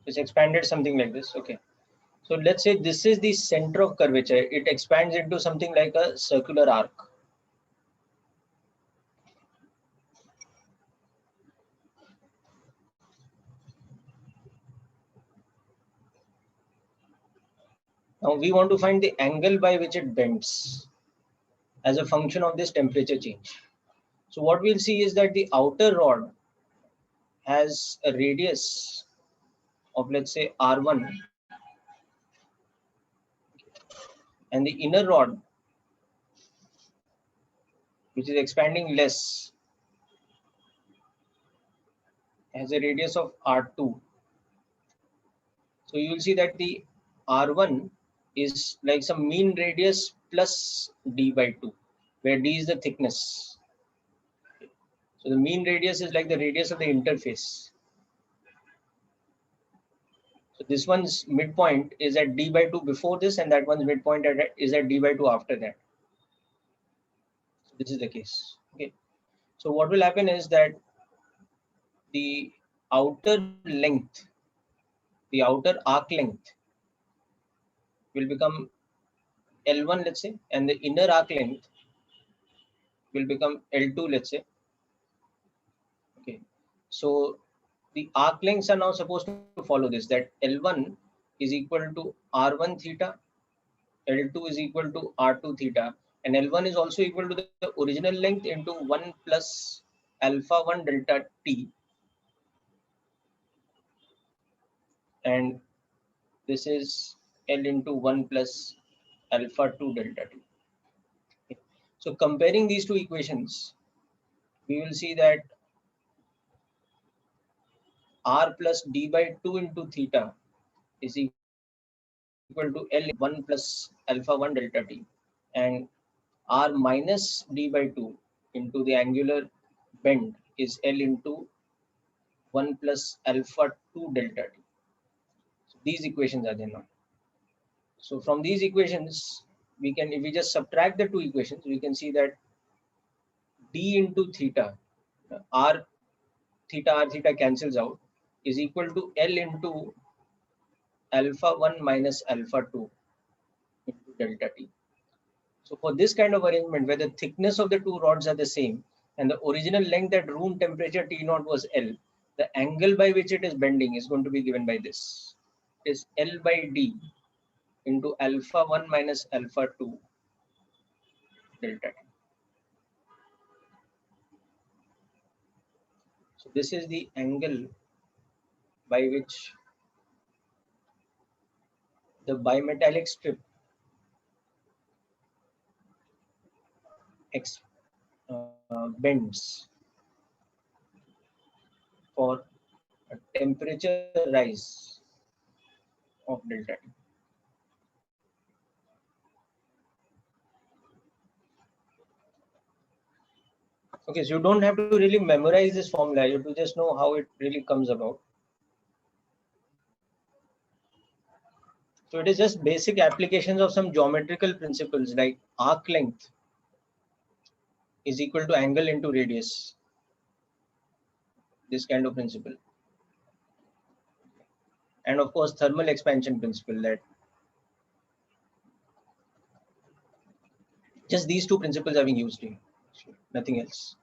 It's expanded something like this. Okay. So let's say this is the center of curvature. It expands into something like a circular arc. Now we want to find the angle by which it bends as a function of this temperature change. So what we'll see is that the outer rod has a radius of, let's say, R1, and the inner rod, which is expanding less, has a radius of R2. So you will see that the R1 is like some mean radius plus d by 2, where d is the thickness. So the mean radius is like the radius of the interface. So this one's midpoint is at d by 2 before this, and that one's midpoint is at d by 2 after that. So this is the case. Okay. So what will happen is that the outer length, the outer arc length will become L1, let's say, and the inner arc length will become L2, let's say. Okay. So the arc lengths are now supposed to follow this, that L1 is equal to R1 theta, L2 is equal to R2 theta, and L1 is also equal to the original length into 1 plus alpha 1 delta t, and this is L into 1 plus alpha 2 delta t. Okay. So comparing these two equations, we will see that R plus d by 2 into theta is equal to L 1 plus alpha 1 delta t, and R minus d by 2 into the angular bend is L into 1 plus alpha 2 delta t. So these equations are there now. So from these equations, we can, if we just subtract the two equations, we can see that d into theta, r theta cancels out, is equal to L into alpha 1 minus alpha 2 into delta t. So for this kind of arrangement, where the thickness of the two rods are the same and the original length at room temperature T0 was L, the angle by which it is bending is going to be given by this. It is L by D into alpha 1 minus alpha 2 delta T. So this is the angle by which the bimetallic strip bends for a temperature rise of delta T. Okay, so you don't have to really memorize this formula, you have to just know how it really comes about. So it is just basic applications of some geometrical principles like arc length is equal to angle into radius, this kind of principle. And of course, thermal expansion principle, that just these two principles are being used here, nothing else.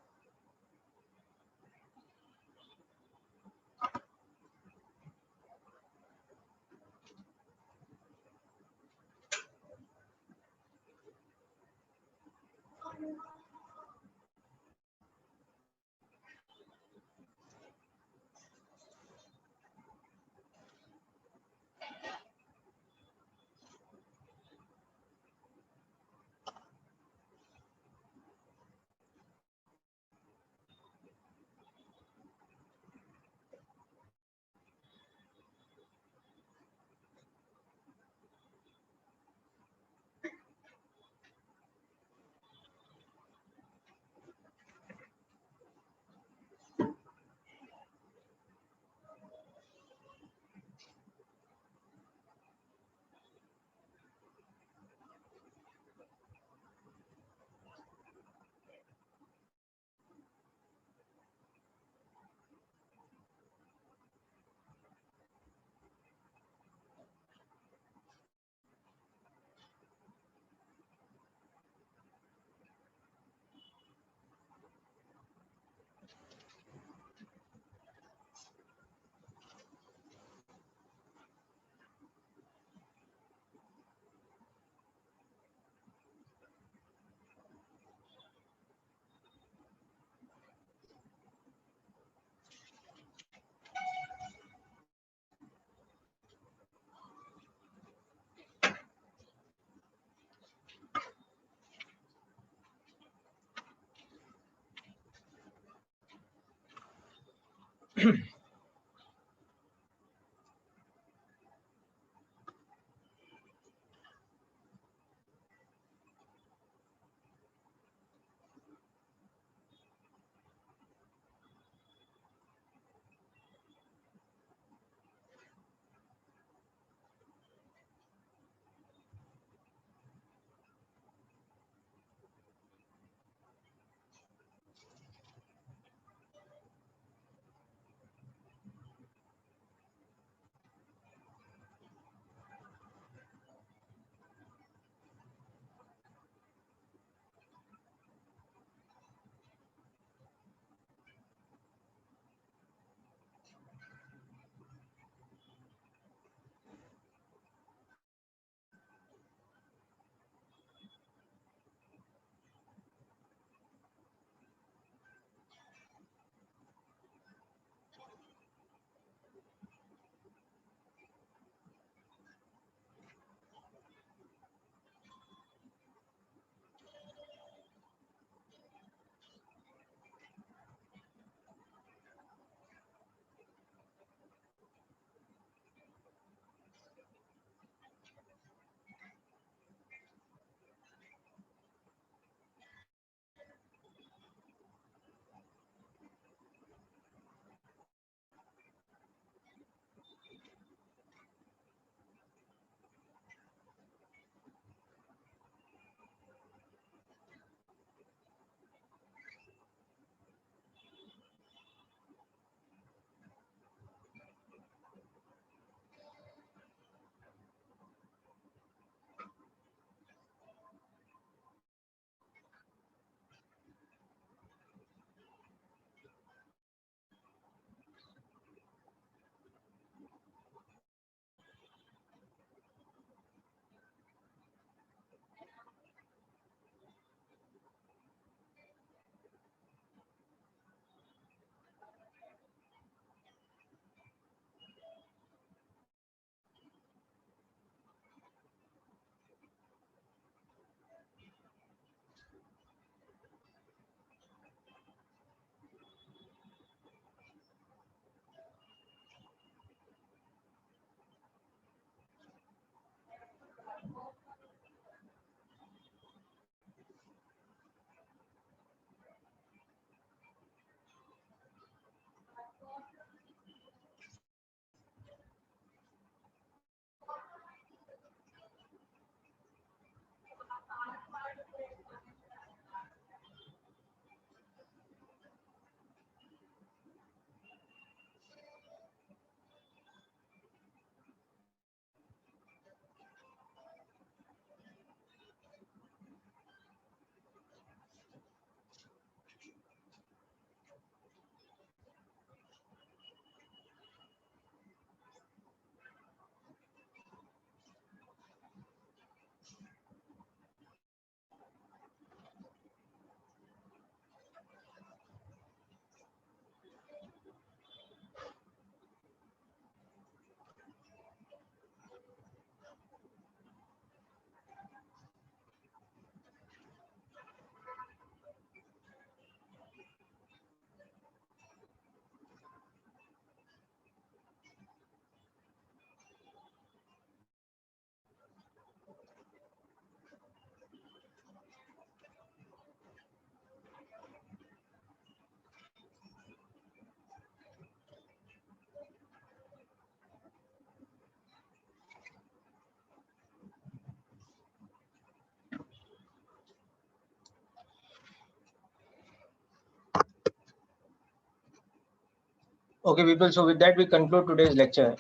Okay, people. So with that, we conclude today's lecture.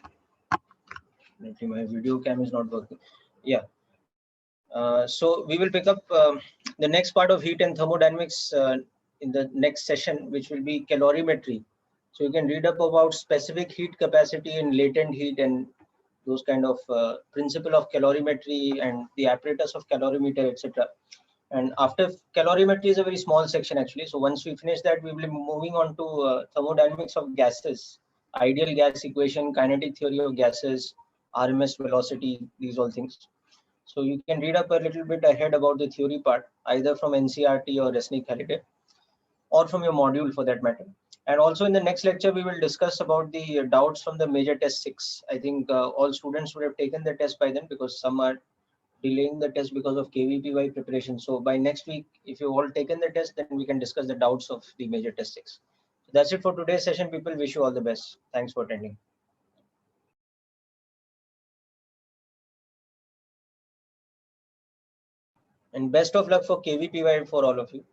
Actually, my video cam is not working. Yeah. So we will pick up the next part of heat and thermodynamics in the next session, which will be calorimetry. So you can read up about specific heat capacity in latent heat and those kind of principle of calorimetry and the apparatus of calorimeter, etc. And after calorimetry is a very small section actually. So once we finish that, we will be moving on to thermodynamics of gases, ideal gas equation, kinetic theory of gases, RMS velocity, these all things. So you can read up a little bit ahead about the theory part, either from NCRT or Resnick Halliday, or from your module for that matter. And also in the next lecture, we will discuss about the doubts from the major test 6. I think all students would have taken the test by then, because some are delaying the test because of KVPY preparation. So by next week, if you've all taken the test, then we can discuss the doubts of the major test 6. So that's it for today's session, people. Wish you all the best. Thanks for attending. And best of luck for KVPY for all of you.